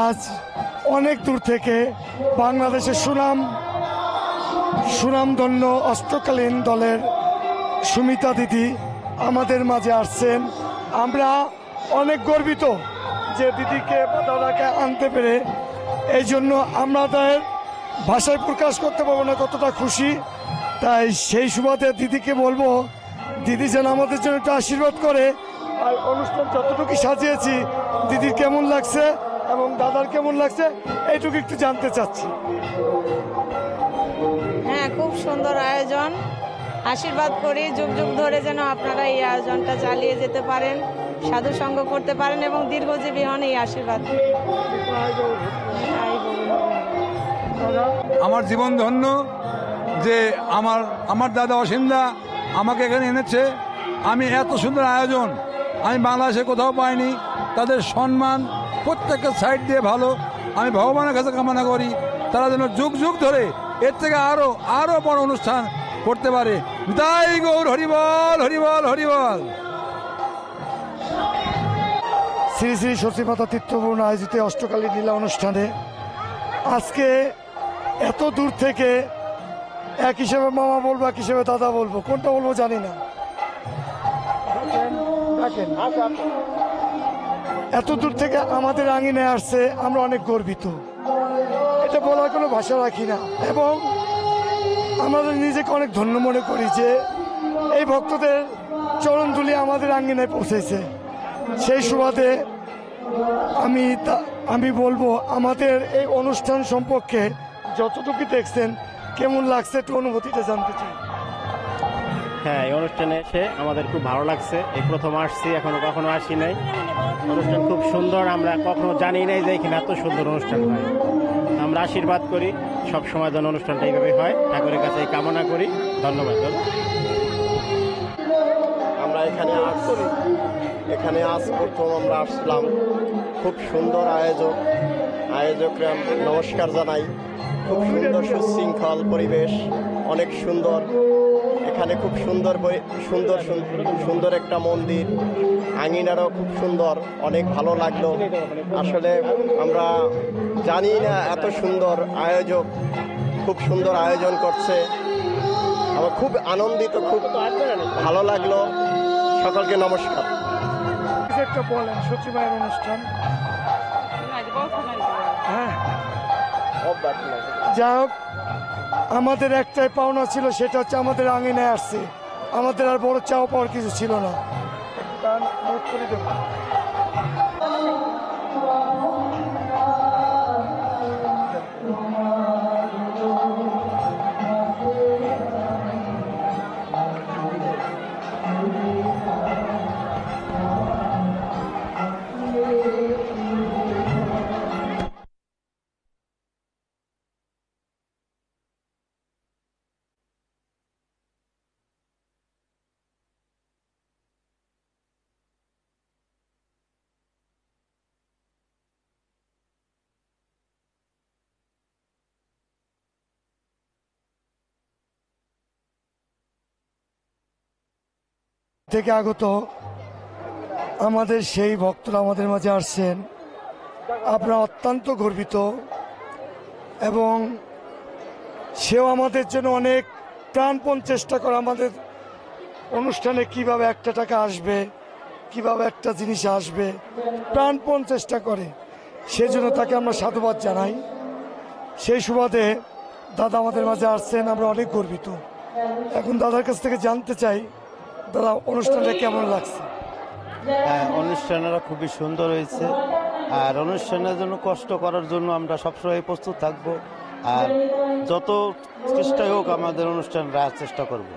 আজ অনেক দূর থেকে বাংলাদেশের সুনামধন্য অষ্টকালীন দলের সুমিতা দিদি আমাদের মাঝে আসছেন। আমরা অনেক গর্বিত যে দিদিকে দাদাকে আনতে পেরে। এই জন্য আমাদের ভাষায় প্রকাশ করতে পারবো না কতটা খুশি। তাই সেই সুবাদে দিদিকে বলবো, দিদি যেন আমাদের জন্য একটু আশীর্বাদ করে। আর অনুষ্ঠান যতটুকু সাজিয়েছি, দিদির কেমন লাগছে এবং দাদার কেমন লাগছে এইটুকু একটু জানতে চাচ্ছি। হ্যাঁ, খুব সুন্দর আয়োজন। আশীর্বাদ করি যুগ যুগ ধরে যেন আপনারা এই আয়োজনটা চালিয়ে যেতে পারেন, সাধু সঙ্গ করতে পারেন এবং দীর্ঘজীবী হন, এই আশীর্বাদ। আমার জীবন ধন্য যে আমার দাদা অসীমদা আমাকে এখানে এনেছে। আমি এত সুন্দর আয়োজন আমি বাংলাদেশে কোথাও পাইনি। তাদের সম্মান প্রত্যেকের সাইড দিয়ে ভালো। আমি ভগবানের কাছে কামনা করি তারা যেন যুগ যুগ ধরে এর থেকে আরো বড় অনুষ্ঠান করতে পারে। তাই গৌর হরিবল হরিবল হরিবল। শ্রী শ্রী সচিমাতা তীর্থভুবন আয়োজিত অষ্টকালী লীলা অনুষ্ঠানে আজকে এত দূর থেকে এক হিসেবে মামা বলবো, এক হিসেবে দাদা বলবো, কোনটা বলবো জানি না। এত দূর থেকে আমাদের আঙিনায় আসছে, আমরা অনেক গর্বিত। এটা বলার কোনো ভাষা রাখি না এবং আমাদের নিজেকে অনেক ধন্য মনে করি যে এই ভক্তদের চরণধুলি আমাদের আঙ্গিনায় পৌঁছেছে। সেই সুবাদে আমি বলবো আমাদের এই অনুষ্ঠান সম্পর্কে যতটুকু দেখছেন কেমন লাগছে একটু অনুভূতিটা জানতে চাই। হ্যাঁ, এই অনুষ্ঠানে এসে আমাদের খুব ভালো লাগছে। এই প্রথম আসছি, কখনো আসি নাই। অনুষ্ঠান খুব সুন্দর, আমরা কখনো জানি নাই যে এখানে এত সুন্দর অনুষ্ঠান হয়। আমরা আশীর্বাদ করি সব সময় যেন অনুষ্ঠানটা এইভাবে হয়, ঠাকুরের কাছে কামনা করি। ধন্যবাদ। আমরা এখানে আজ প্রথম আমরা আসলাম। খুব সুন্দর আয়োজকরা নমস্কার জানাই। খুব সুন্দর সুশৃঙ্খল পরিবেশ, অনেক সুন্দর। এখানে খুব সুন্দর সুন্দর সুন্দর একটা মন্দির, আঙিনারও খুব সুন্দর, অনেক ভালো লাগলো। আসলে আমরা জানি না এত সুন্দর আয়োজক খুব সুন্দর আয়োজন করছে। আমার খুব আনন্দিত, খুব ভালো লাগলো। সকলকে নমস্কার। একটা বলেন সচিবালয়ের অনুষ্ঠান। হ্যাঁ, যাই হোক, আমাদের একটাই পাওনা ছিল, সেটা হচ্ছে আমাদের আঙিনায় আসছে। আমাদের আর বড় চাওয়া পাওয়ার কিছু ছিল না। থেকে আগত আমাদের সেই ভক্তরা আমাদের মাঝে আসছেন, আমরা অত্যন্ত গর্বিত। এবং সেও আমাদের জন্য অনেক প্রাণপণ চেষ্টা করে আমাদের অনুষ্ঠানে কিভাবে একটা টাকা আসবে, কিভাবে একটা জিনিস আসবে, প্রাণপণ চেষ্টা করে। সেজন্য তাকে আমরা সাধুবাদ জানাই। সেই সুবাদে দাদা আমাদের মাঝে আসছেন, আমরা অনেক গর্বিত। এখন দাদার কাছ থেকে জানতে চাই, দাদা অনুষ্ঠানটা কেমন লাগছে? হ্যাঁ, অনুষ্ঠানটা খুবই সুন্দর হয়েছে। আর অনুষ্ঠানের জন্য কষ্ট করার জন্য আমরা সবসময় প্রস্তুত থাকব। আর যত চেষ্টাই হোক আমাদের অনুষ্ঠান রাখার চেষ্টা করব।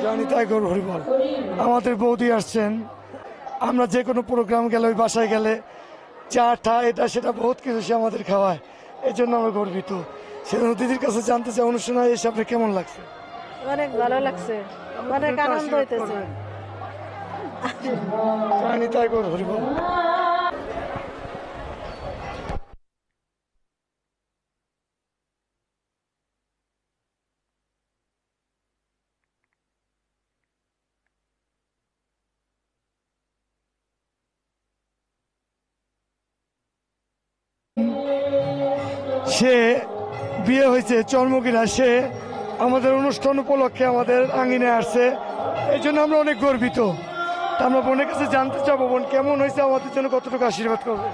জানি তাই গৌর হরিবল। আমাদের বৌদি আসছেন, আমরা যে কোনো প্রোগ্রাম গেলে, ওই বাসায় গেলে চা টা এটা সেটা বহুত কিছু সে আমাদের খাওয়ায়। এই জন্য আমরা গর্বিত। সেজন্য দিদির কাছে জানতে চাই, অনুষ্ঠানে এসে আপনার কেমন লাগছে? অনেক ভালো লাগছে, অনেক আনন্দ হইতেছে। জানি তাই গৌর হরিবল। সে বিয়ে হয়েছে চর্মগিরা, সে আমাদের অনুষ্ঠান উপলক্ষে আমাদের আঙিনায় আসছে। এই জন্য আমরা অনেক গর্বিত। তা আমরা বোনের কাছে জানতে চাবো, বোন কেমন হয়েছে, আমাদের জন্য কতটুকু আশীর্বাদ করবে?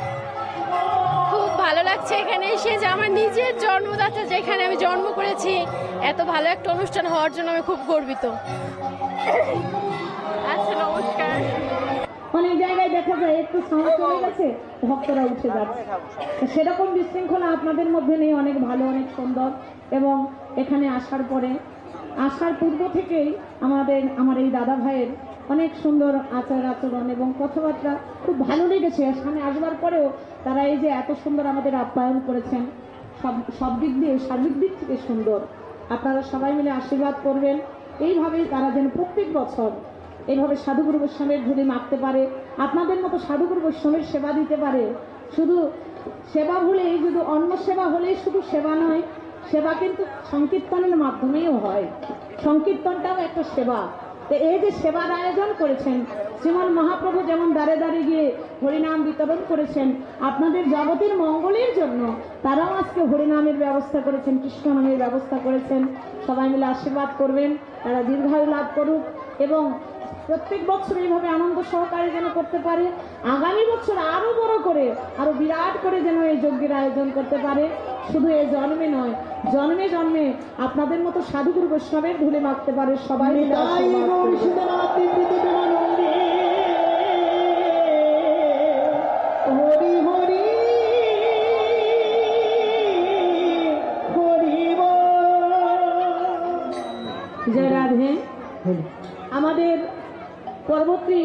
খুব ভালো লাগছে এখানে এসে, যে আমার নিজের জন্মদাতা, যেখানে আমি জন্ম করেছি, এত ভালো একটা অনুষ্ঠান হওয়ার জন্য আমি খুব গর্বিত। আচ্ছা, নমস্কার। অনেক জায়গায় দেখা যায় একটু সাউন্ড চলে গেছে, ভক্তরা উঠে যাচ্ছে। সেরকম বিশৃঙ্খলা আপনাদের মধ্যে নেই, অনেক ভালো, অনেক সুন্দর। এবং এখানে আসার পরে, আসার পূর্ব থেকেই আমার এই দাদা ভাইয়ের অনেক সুন্দর আচার আচরণ এবং কথাবার্তা খুব ভালো লেগেছে। এখানে আসবার পরেও তারা এই যে এত সুন্দর আমাদের আপ্যায়ন করেছেন, সব দিক দিয়ে, সার্বিক দিক থেকে সুন্দর। আপনারা সবাই মিলে আশীর্বাদ করবেন, এইভাবেই তারা যেন প্রত্যেক বছর এইভাবে সাধুগুরু বৈষ্ণবের ধুলি মাপতে পারে, আপনাদের মতো সাধুগুরু বৈষ্ণবের সেবা দিতে পারে। শুধু সেবা হলেই, শুধু অন্ন সেবা হলেই শুধু সেবা নয়, সেবা কিন্তু সংকীর্তনের মাধ্যমেও হয়। সংকীর্তনটাও একটা সেবা। তো এই যে সেবার আয়োজন করেছেন, শ্রীমান মহাপ্রভু যেমন দ্বারে দ্বারে গিয়ে হরিনাম বিতরণ করেছেন আপনাদের জগতের মঙ্গলের জন্য, তারাও আজকে হরিনামের ব্যবস্থা করেছেন, কৃষ্ণ নামের ব্যবস্থা করেছেন। সবাই মিলে আশীর্বাদ করবেন, তারা দীর্ঘায়ু লাভ করুক এবং প্রত্যেক বছর এইভাবে আনন্দ সহকারে যেন করতে পারে। আগামী বছর আরো বড় করে, আরো বিরাট করে যেন এই যজ্ঞের আয়োজন করতে পারে। শুধু এই জন্মে নয়, জন্মে জন্মে আপনাদের মতো সাধুগুরু বৈষ্ণবের ধুলে মাখতে পারে। সবাই মিলে হরি হরি জয় রাধে। আমাদের পরবর্তী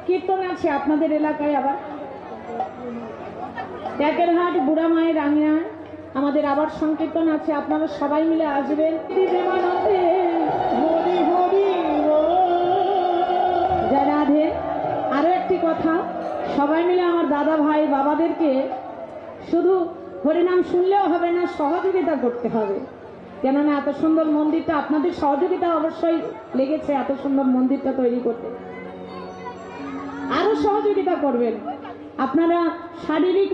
কীর্তন আছে আপনাদের এলাকায়, আবার ট্যাকেরহাট বুড়া মায়ের আঙিনায় আমাদের আবার সংকীর্তন আছে। আপনারা সবাই মিলে আসবেন। জয় রাধে। আরো একটি কথা, সবাই মিলে আমার দাদা ভাই বাবাদেরকে শুধু হরিনাম শুনলেও হবে না, সহযোগিতা করতে হবে। কেননা এত সুন্দর মন্দিরটা আপনাদের সহযোগিতা অবশ্যই লেগেছে এত সুন্দর মন্দিরটা তৈরি করতে। আরো সহযোগিতা করবেন আপনারা শারীরিক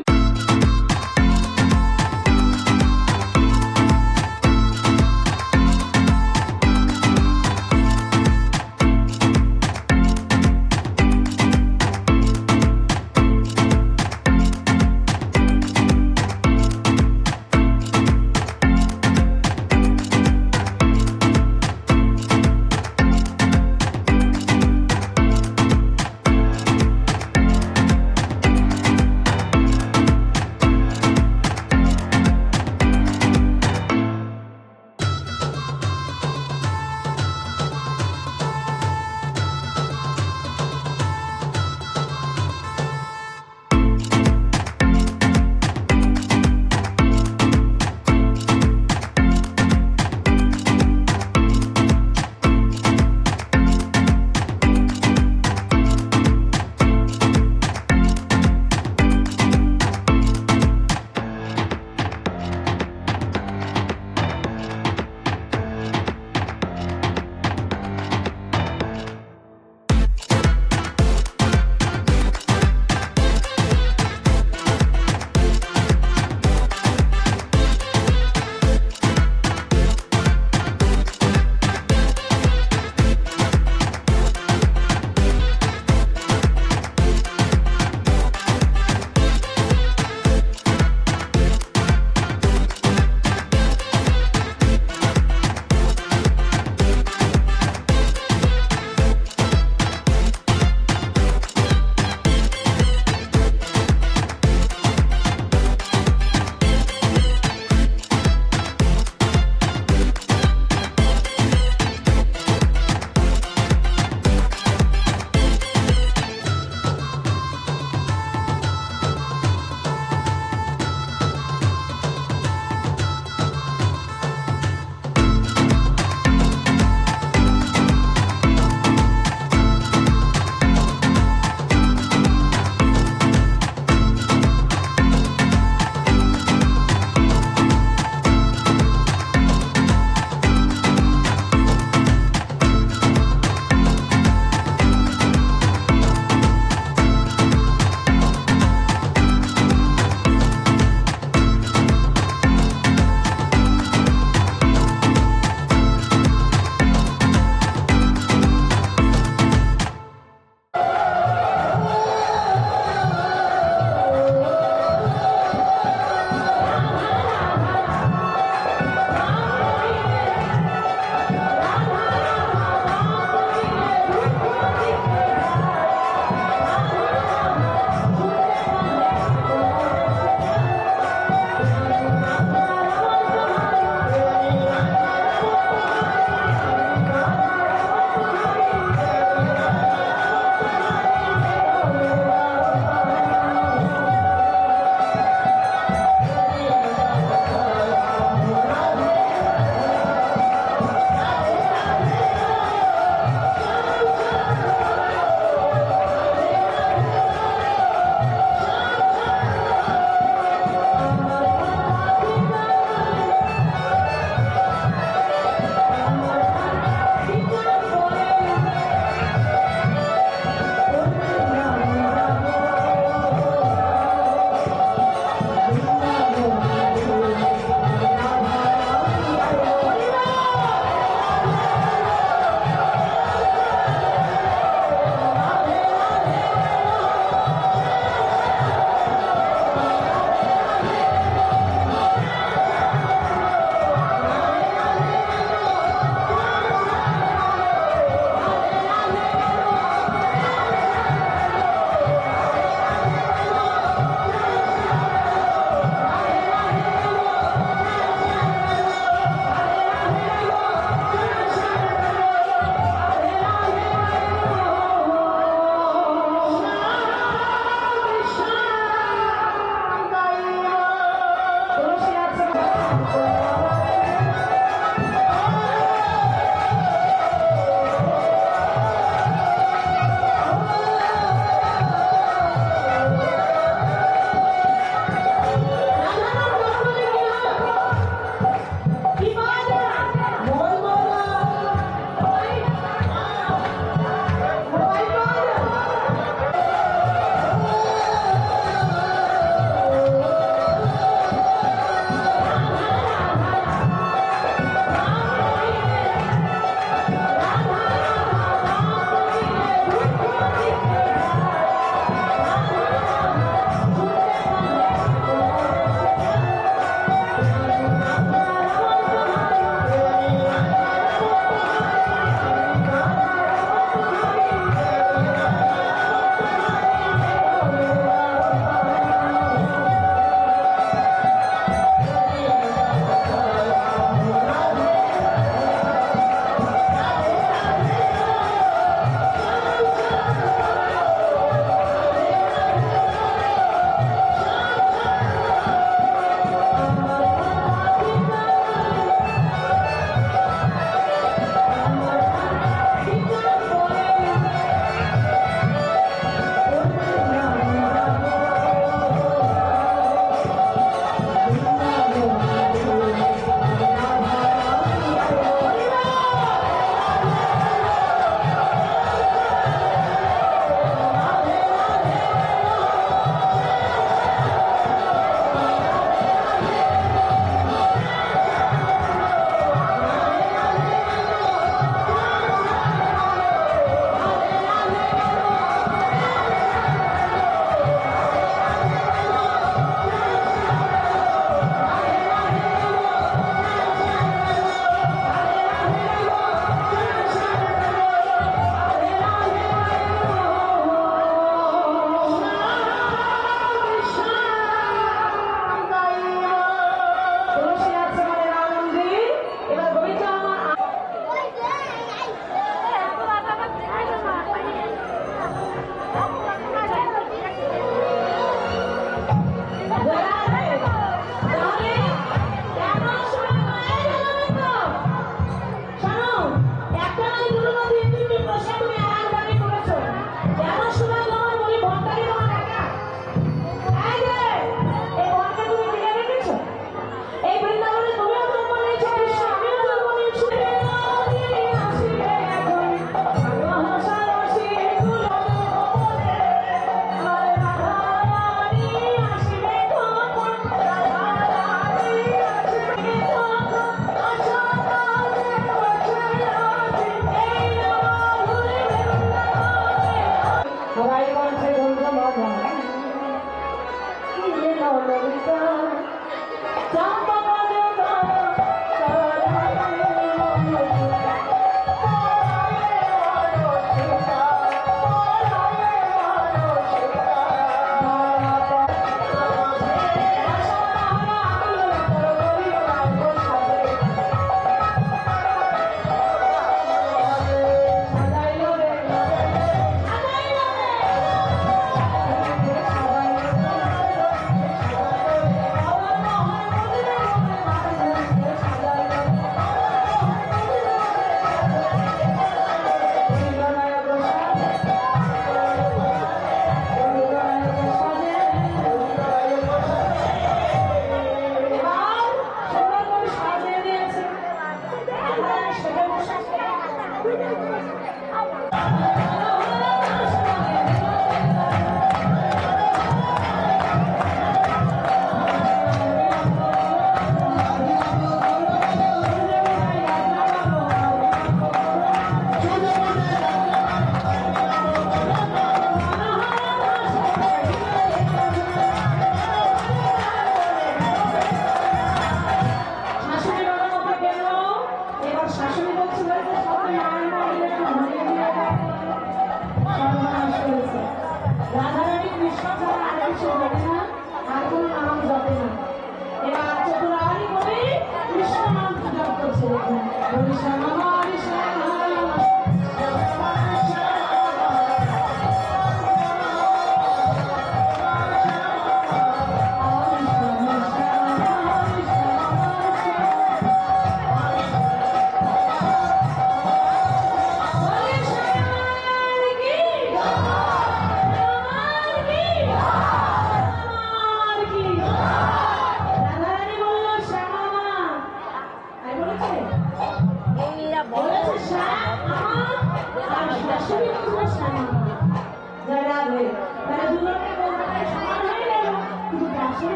শাশুড়ি বলার কথা কেন এবার শাশুড়ি বলছিল যে সবাই মায়ের মন্দিরে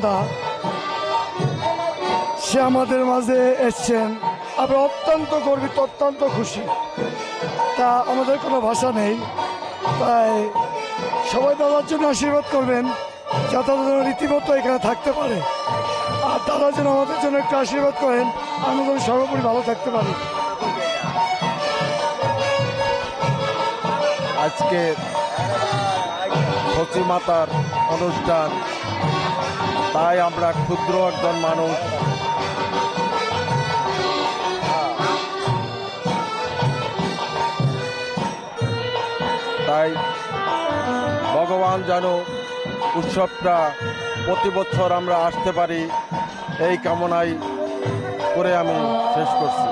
দা সে আমাদের মাঝে এসছেন। আমরা অত্যন্ত গর্বিত, অত্যন্ত খুশি। তা আমাদের কোনো ভাষা নেই, তাই সবাই দাদার জন্য আশীর্বাদ করবেন যাতে তারা যেন রীতিমতো এখানে থাকতে পারে, আর তারা যেন আমাদের জন্য একটু আশীর্বাদ করেন আমরা যেন সর্বোপরি ভালো থাকতে পারি। আজকে সচী মাতার অনুষ্ঠান, তাই আমরা ক্ষুদ্র একজন মানুষ তাই ভগবান যেন উৎসবটা প্রতি বছর আমরা আসতে পারি এই কামনাই করে আমি শেষ করছি।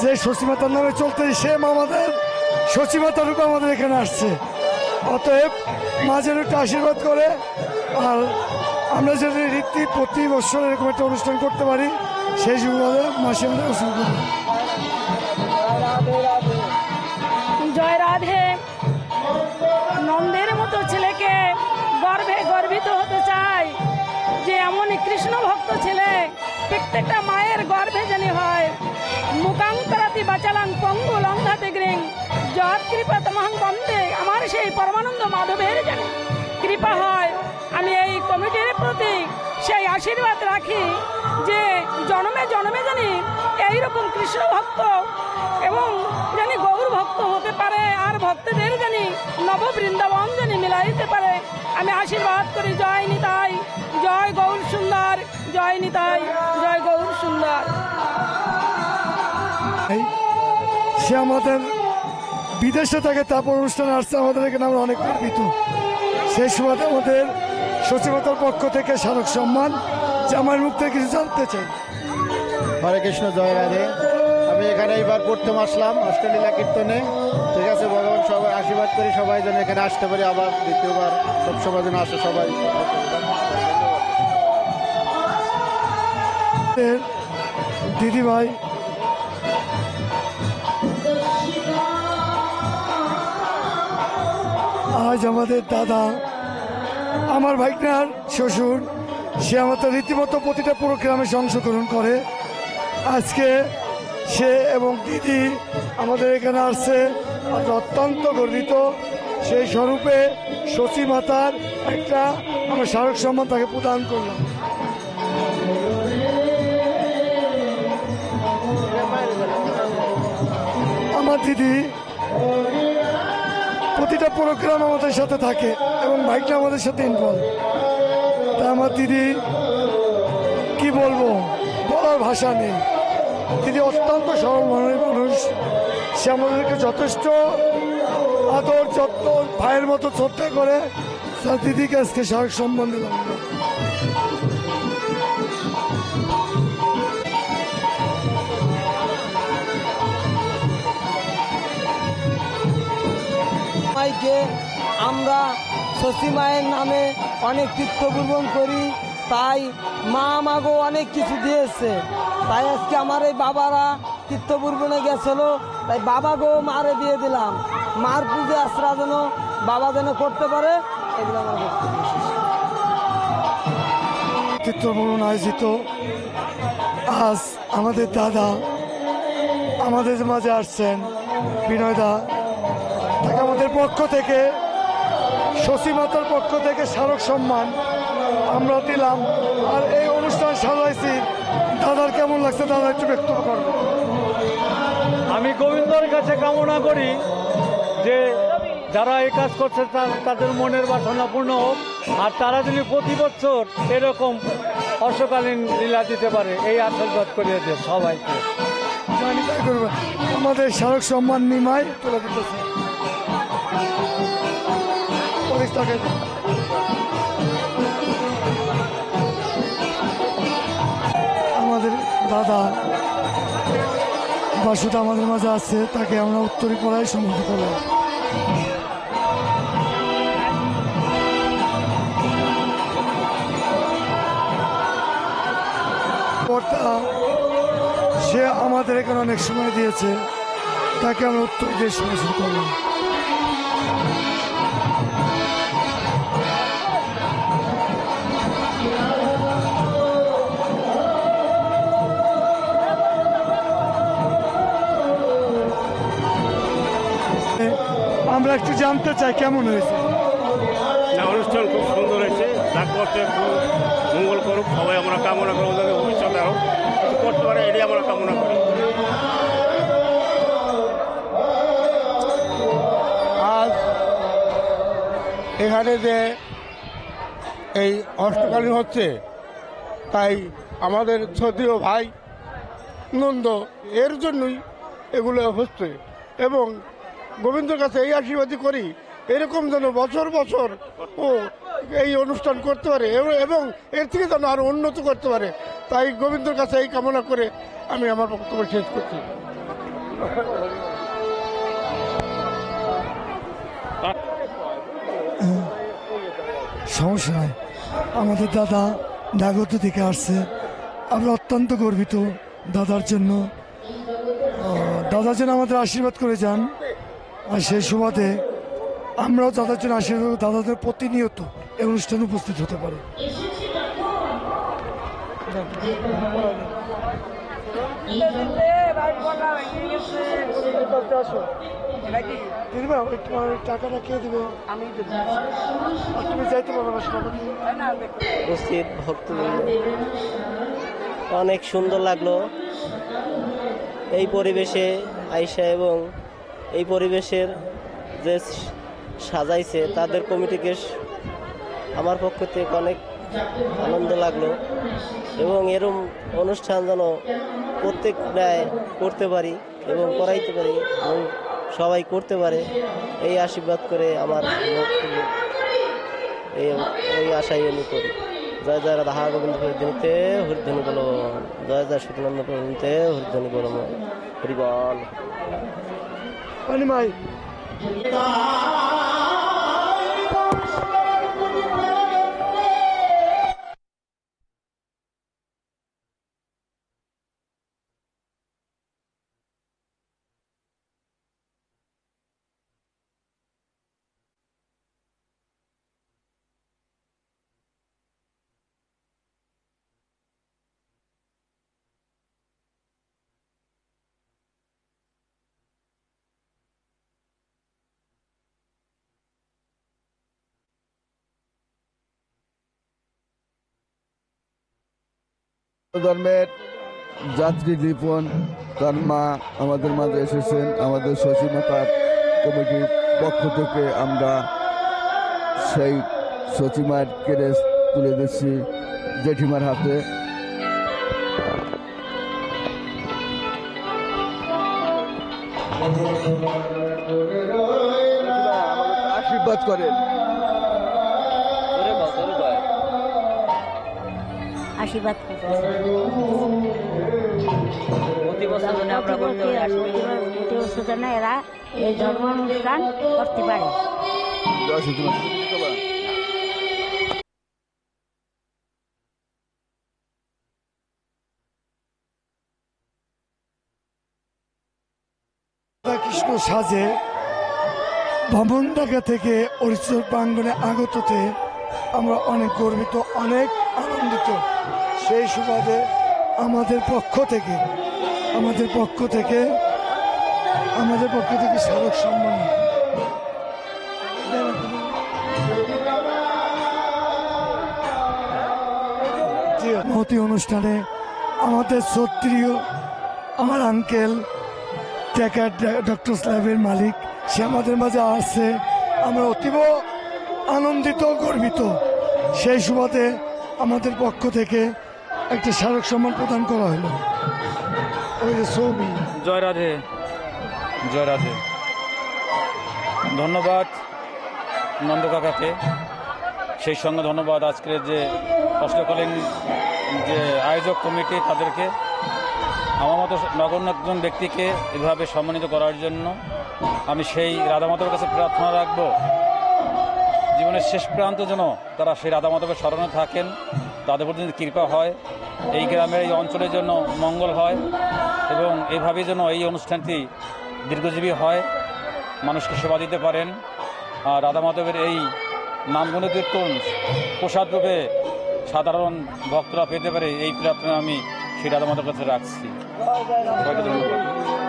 যে সচিমাতার নামে চলতে সে আমাদের সচিমাতার রূপে আমাদের এখানে আসছে, অতএব মা যেন একটু আশীর্বাদ করে, আর আমরা যদি রীতি প্রতি বছর এরকম একটা অনুষ্ঠান করতে পারি সেই সুবাদে মাসে আমাদের অসুবিধা করবে। জয় রাধে। নন্দের মতো ছেলেকে গর্বে গর্বিত হতে চাই যে এমন কৃষ্ণ ভক্ত ছেলে প্রত্যেকটা মায়ের গর্ভে জানি হয়। মুকান্তরাতি বাচালাং পঙ্গু লঙ্ঘাতে গ্রিং যৎ কৃপা তমহং বন্দে। আমার সেই পরমানন্দ মাধবের জানি কৃপা হয়। আমি এই কমিটির প্রতি সেই আশীর্বাদ রাখি যে জন্মে জন্মে জানি এইরকম কৃষ্ণ ভক্ত এবং জানি গৌর ভক্ত হতে পারে, আর ভক্তদের জানি নব বৃন্দাবন জানি মিলাইতে পারে। আমি আশীর্বাদ করি জয় নিতাই, জয় গৌর সুন্দর, জয় নিতাই, জয় গৌর সুন্দর। সে আমাদের বিদেশে থাকে, তারপর অনুষ্ঠানে আসছে আমাদের এখানে, আমরা অনেক গর্বিত। সেই সুবাদে আমাদের সচিবতার পক্ষ থেকে স্মারক সম্মান, যে আমার মুখ থেকে কিছু জানতে চাই। হরে কৃষ্ণ, জয় রাধে। আমি এখানে এইবার প্রথম আসলাম অষ্টলীলা কীর্তনে। ঠিক আছে, ভগবান সবাই আশীর্বাদ করি সবাই যেন এখানে আসতে পারি, আবার দ্বিতীয়বার সবসময় যেন আসে সবাই। দিদি ভাই আজ আমাদের দাদা, আমার ভাইনার শ্বশুর, সে আমাদের রীতিমতো প্রতিটা প্রোগ্রামে অংশগ্রহণ করে। আজকে সে এবং দিদি আমাদের এখানে আসছে, আমরা অত্যন্ত গর্বিত। সেই স্বরূপে সচী মাতার একটা আমরা স্মারক সম্মান তাকে প্রদান করলাম। আমার দিদি প্রতিটা প্রোগ্রাম আমাদের সাথে থাকে এবং ভাইটা আমাদের সাথে ইনভলভ। তা আমার দিদি কি বলবো, বলার ভাষা নেই। দিদি অত্যন্ত সরল মনের মানুষ, সে আমাদেরকে যথেষ্ট আদর যত্ন ভাইয়ের মতো শ্রদ্ধা করে। তার দিদিকে আজকে স্মারক সম্মান দিলাম। মাইকে আমরা শশী মায়ের নামে অনেক তীর্থভ্রমণ করি, তাই মা আমাকেও অনেক কিছু দিয়েছে। তাই আজকে আমার এই বাবারা তীর্থভ্রমণে গেছিল, তাই বাবাকেও মারে দিয়ে দিলাম। মার পুজো আশ্রা যেন বাবা যেন করতে পারে, এগুলো আমার তীর্থভ্রমণ আয়োজিত। আজ আমাদের দাদা আমাদের মাঝে আসছেন, বিনয় দা, তাকে আমাদের পক্ষ থেকে শশী মাতার পক্ষ থেকে স্মারক সম্মান আমরা দিলাম। আর এই অনুষ্ঠান সাজাইছি, দাদার কেমন লাগছে দাদা একটু ব্যক্ত করবে। আমি গোবিন্দর কাছে কামনা করি যে যারা এই কাজ করছে তাদের মনের বাসনা পূর্ণ হোক, আর তারা যদি প্রতি বছর এরকম অশ্বকালীন লীলা দিতে পারে এই আশীর্বাদ করিয়ে দেয় সবাইকে। আমাদের স্মারক সম্মান নিমাই তুলে দিতেছে। আমাদের দাদা বাসুদা আমাদের মাঝে আছে, তাকে আমরা উত্তরী পড়ায় সম্মত করলাম। কর্তা সে আমাদের এখানে অনেক সময় দিয়েছে, তাকে আমরা উত্তর দিয়ে শুরু করলাম। আমরা একটু জানতে চাই কেমন হয়েছে। না, অনুষ্ঠান খুব সুন্দর হয়েছে। লাখপথে একটু মঙ্গল করুক, সবাই আমরা কামনা করবো, যাতে ভবিষ্যতে আরও কিছু করতে পারে, এটাই আমরা কামনা করি। আজ এখানে যে এই অষ্টকালীন হচ্ছে, তাই আমাদের শ্রদ্ধেয় ভাই নন্দ এর জন্যই এগুলো হচ্ছে, এবং গোবিন্দর কাছে এই আশীর্বাদই করি এরকম যেন বছর বছর ও এই অনুষ্ঠান করতে পারে এবং এর থেকে যেন আরো উন্নত করতে পারে। তাই গোবিন্দর কাছে এই কামনা করে আমি আমার বক্তব্য শেষ করছি। সমস্যা নাই, আমাদের দাদা ডাগত থেকে আসছে, আমরা অত্যন্ত গর্বিত দাদার জন্য। দাদার জন্য আমাদের আশীর্বাদ করে যান, আর সেই সুবাদে আমরাও দাদার জন্য আশীর্বাদ, দাদাদের প্রতিনিয়ত এই অনুষ্ঠানে উপস্থিত হতে পারে। টাকাটা কে দিবে? আমি তুমি যাইতে পারবে না। উপস্থিত ভক্তবৃন্দ, অনেক সুন্দর লাগলো এই পরিবেশে আইসা, এবং এই পরিবেশের যে সাজাইছে তাদের কমিটিকে আমার পক্ষ থেকে অনেক আনন্দ লাগলো, এবং এরম অনুষ্ঠান যেন প্রত্যেক ন্যায় করতে পারি এবং করাইতে পারি এবং সবাই করতে পারে, এই আশীর্বাদ করে আমার এই আশাই আমি করি। জয় জয় রাধা গোবিন্দ হরিধ্বনিতে হরিধ্বনি বল, জয় জয় সত্যনন্দ প্রভুতে হরিধ্বনি বল, হরিবল মাই। ধর্মের যাত্রী লিপন তার মা আমাদের মাঝে এসেছেন। আমাদের সচিমাতার কমিটির পক্ষ থেকে আমরা সেই সচিমার ক্রেস তুলে দিচ্ছি জেঠিমার হাতে। আশীর্বাদ করেন। আশীর্বাদ প্রতি বছর জন্য এরা এই ধর্ম অনুষ্ঠান করতে পারে। কৃষ্ণ সাজে ভবনঢাকা থেকে অরিচর প্রাঙ্গণে আগততে আমরা অনেক গর্বিত, অনেক আনন্দিত। সেই সুবাদে আমাদের পক্ষ থেকে স্মারক সম্মান মহতি অনুষ্ঠানে আমাদের শ্রদ্ধেয় আমার আঙ্কেল টেকার ডক্টর স্ল্যাবের মালিক, সে আমাদের মাঝে আসছে, আমরা অতীব আনন্দিত গর্বিত। সেই সুবাদে আমাদের পক্ষ থেকে একটা স্মারক সম্মান প্রদান করা হলো। ওই যে ছবি। জয় রাধে, জয় রাধে। ধন্যবাদ নন্দ কাকাকে, সেই সঙ্গে ধন্যবাদ আজকের যে অষ্টকালীন যে আয়োজক কমিটি তাদেরকে, আমার মতো নগণ্য একজন ব্যক্তিকে এভাবে সম্মানিত করার জন্য আমি সেই রাধা মাধবের কাছে প্রার্থনা রাখব, জীবনের শেষ প্রান্ত যেন তারা সেই রাধা মাধবের স্মরণে থাকেন, তাদের প্রতি যদি কৃপা হয় এই গ্রামের এই অঞ্চলের জন্য মঙ্গল হয় এবং এভাবেই যেন এই অনুষ্ঠানটি দীর্ঘজীবী হয়, মানুষকে সেবা দিতে পারেন। আর রাধা মাধবের এই নামগুণ কীর্তন প্রসাদ রূপে সাধারণ ভক্তরা পেতে পারে, এই প্রার্থনা আমি সেই রাধা মাধবের কাছে রাখছি। সবাইকে ধন্যবাদ।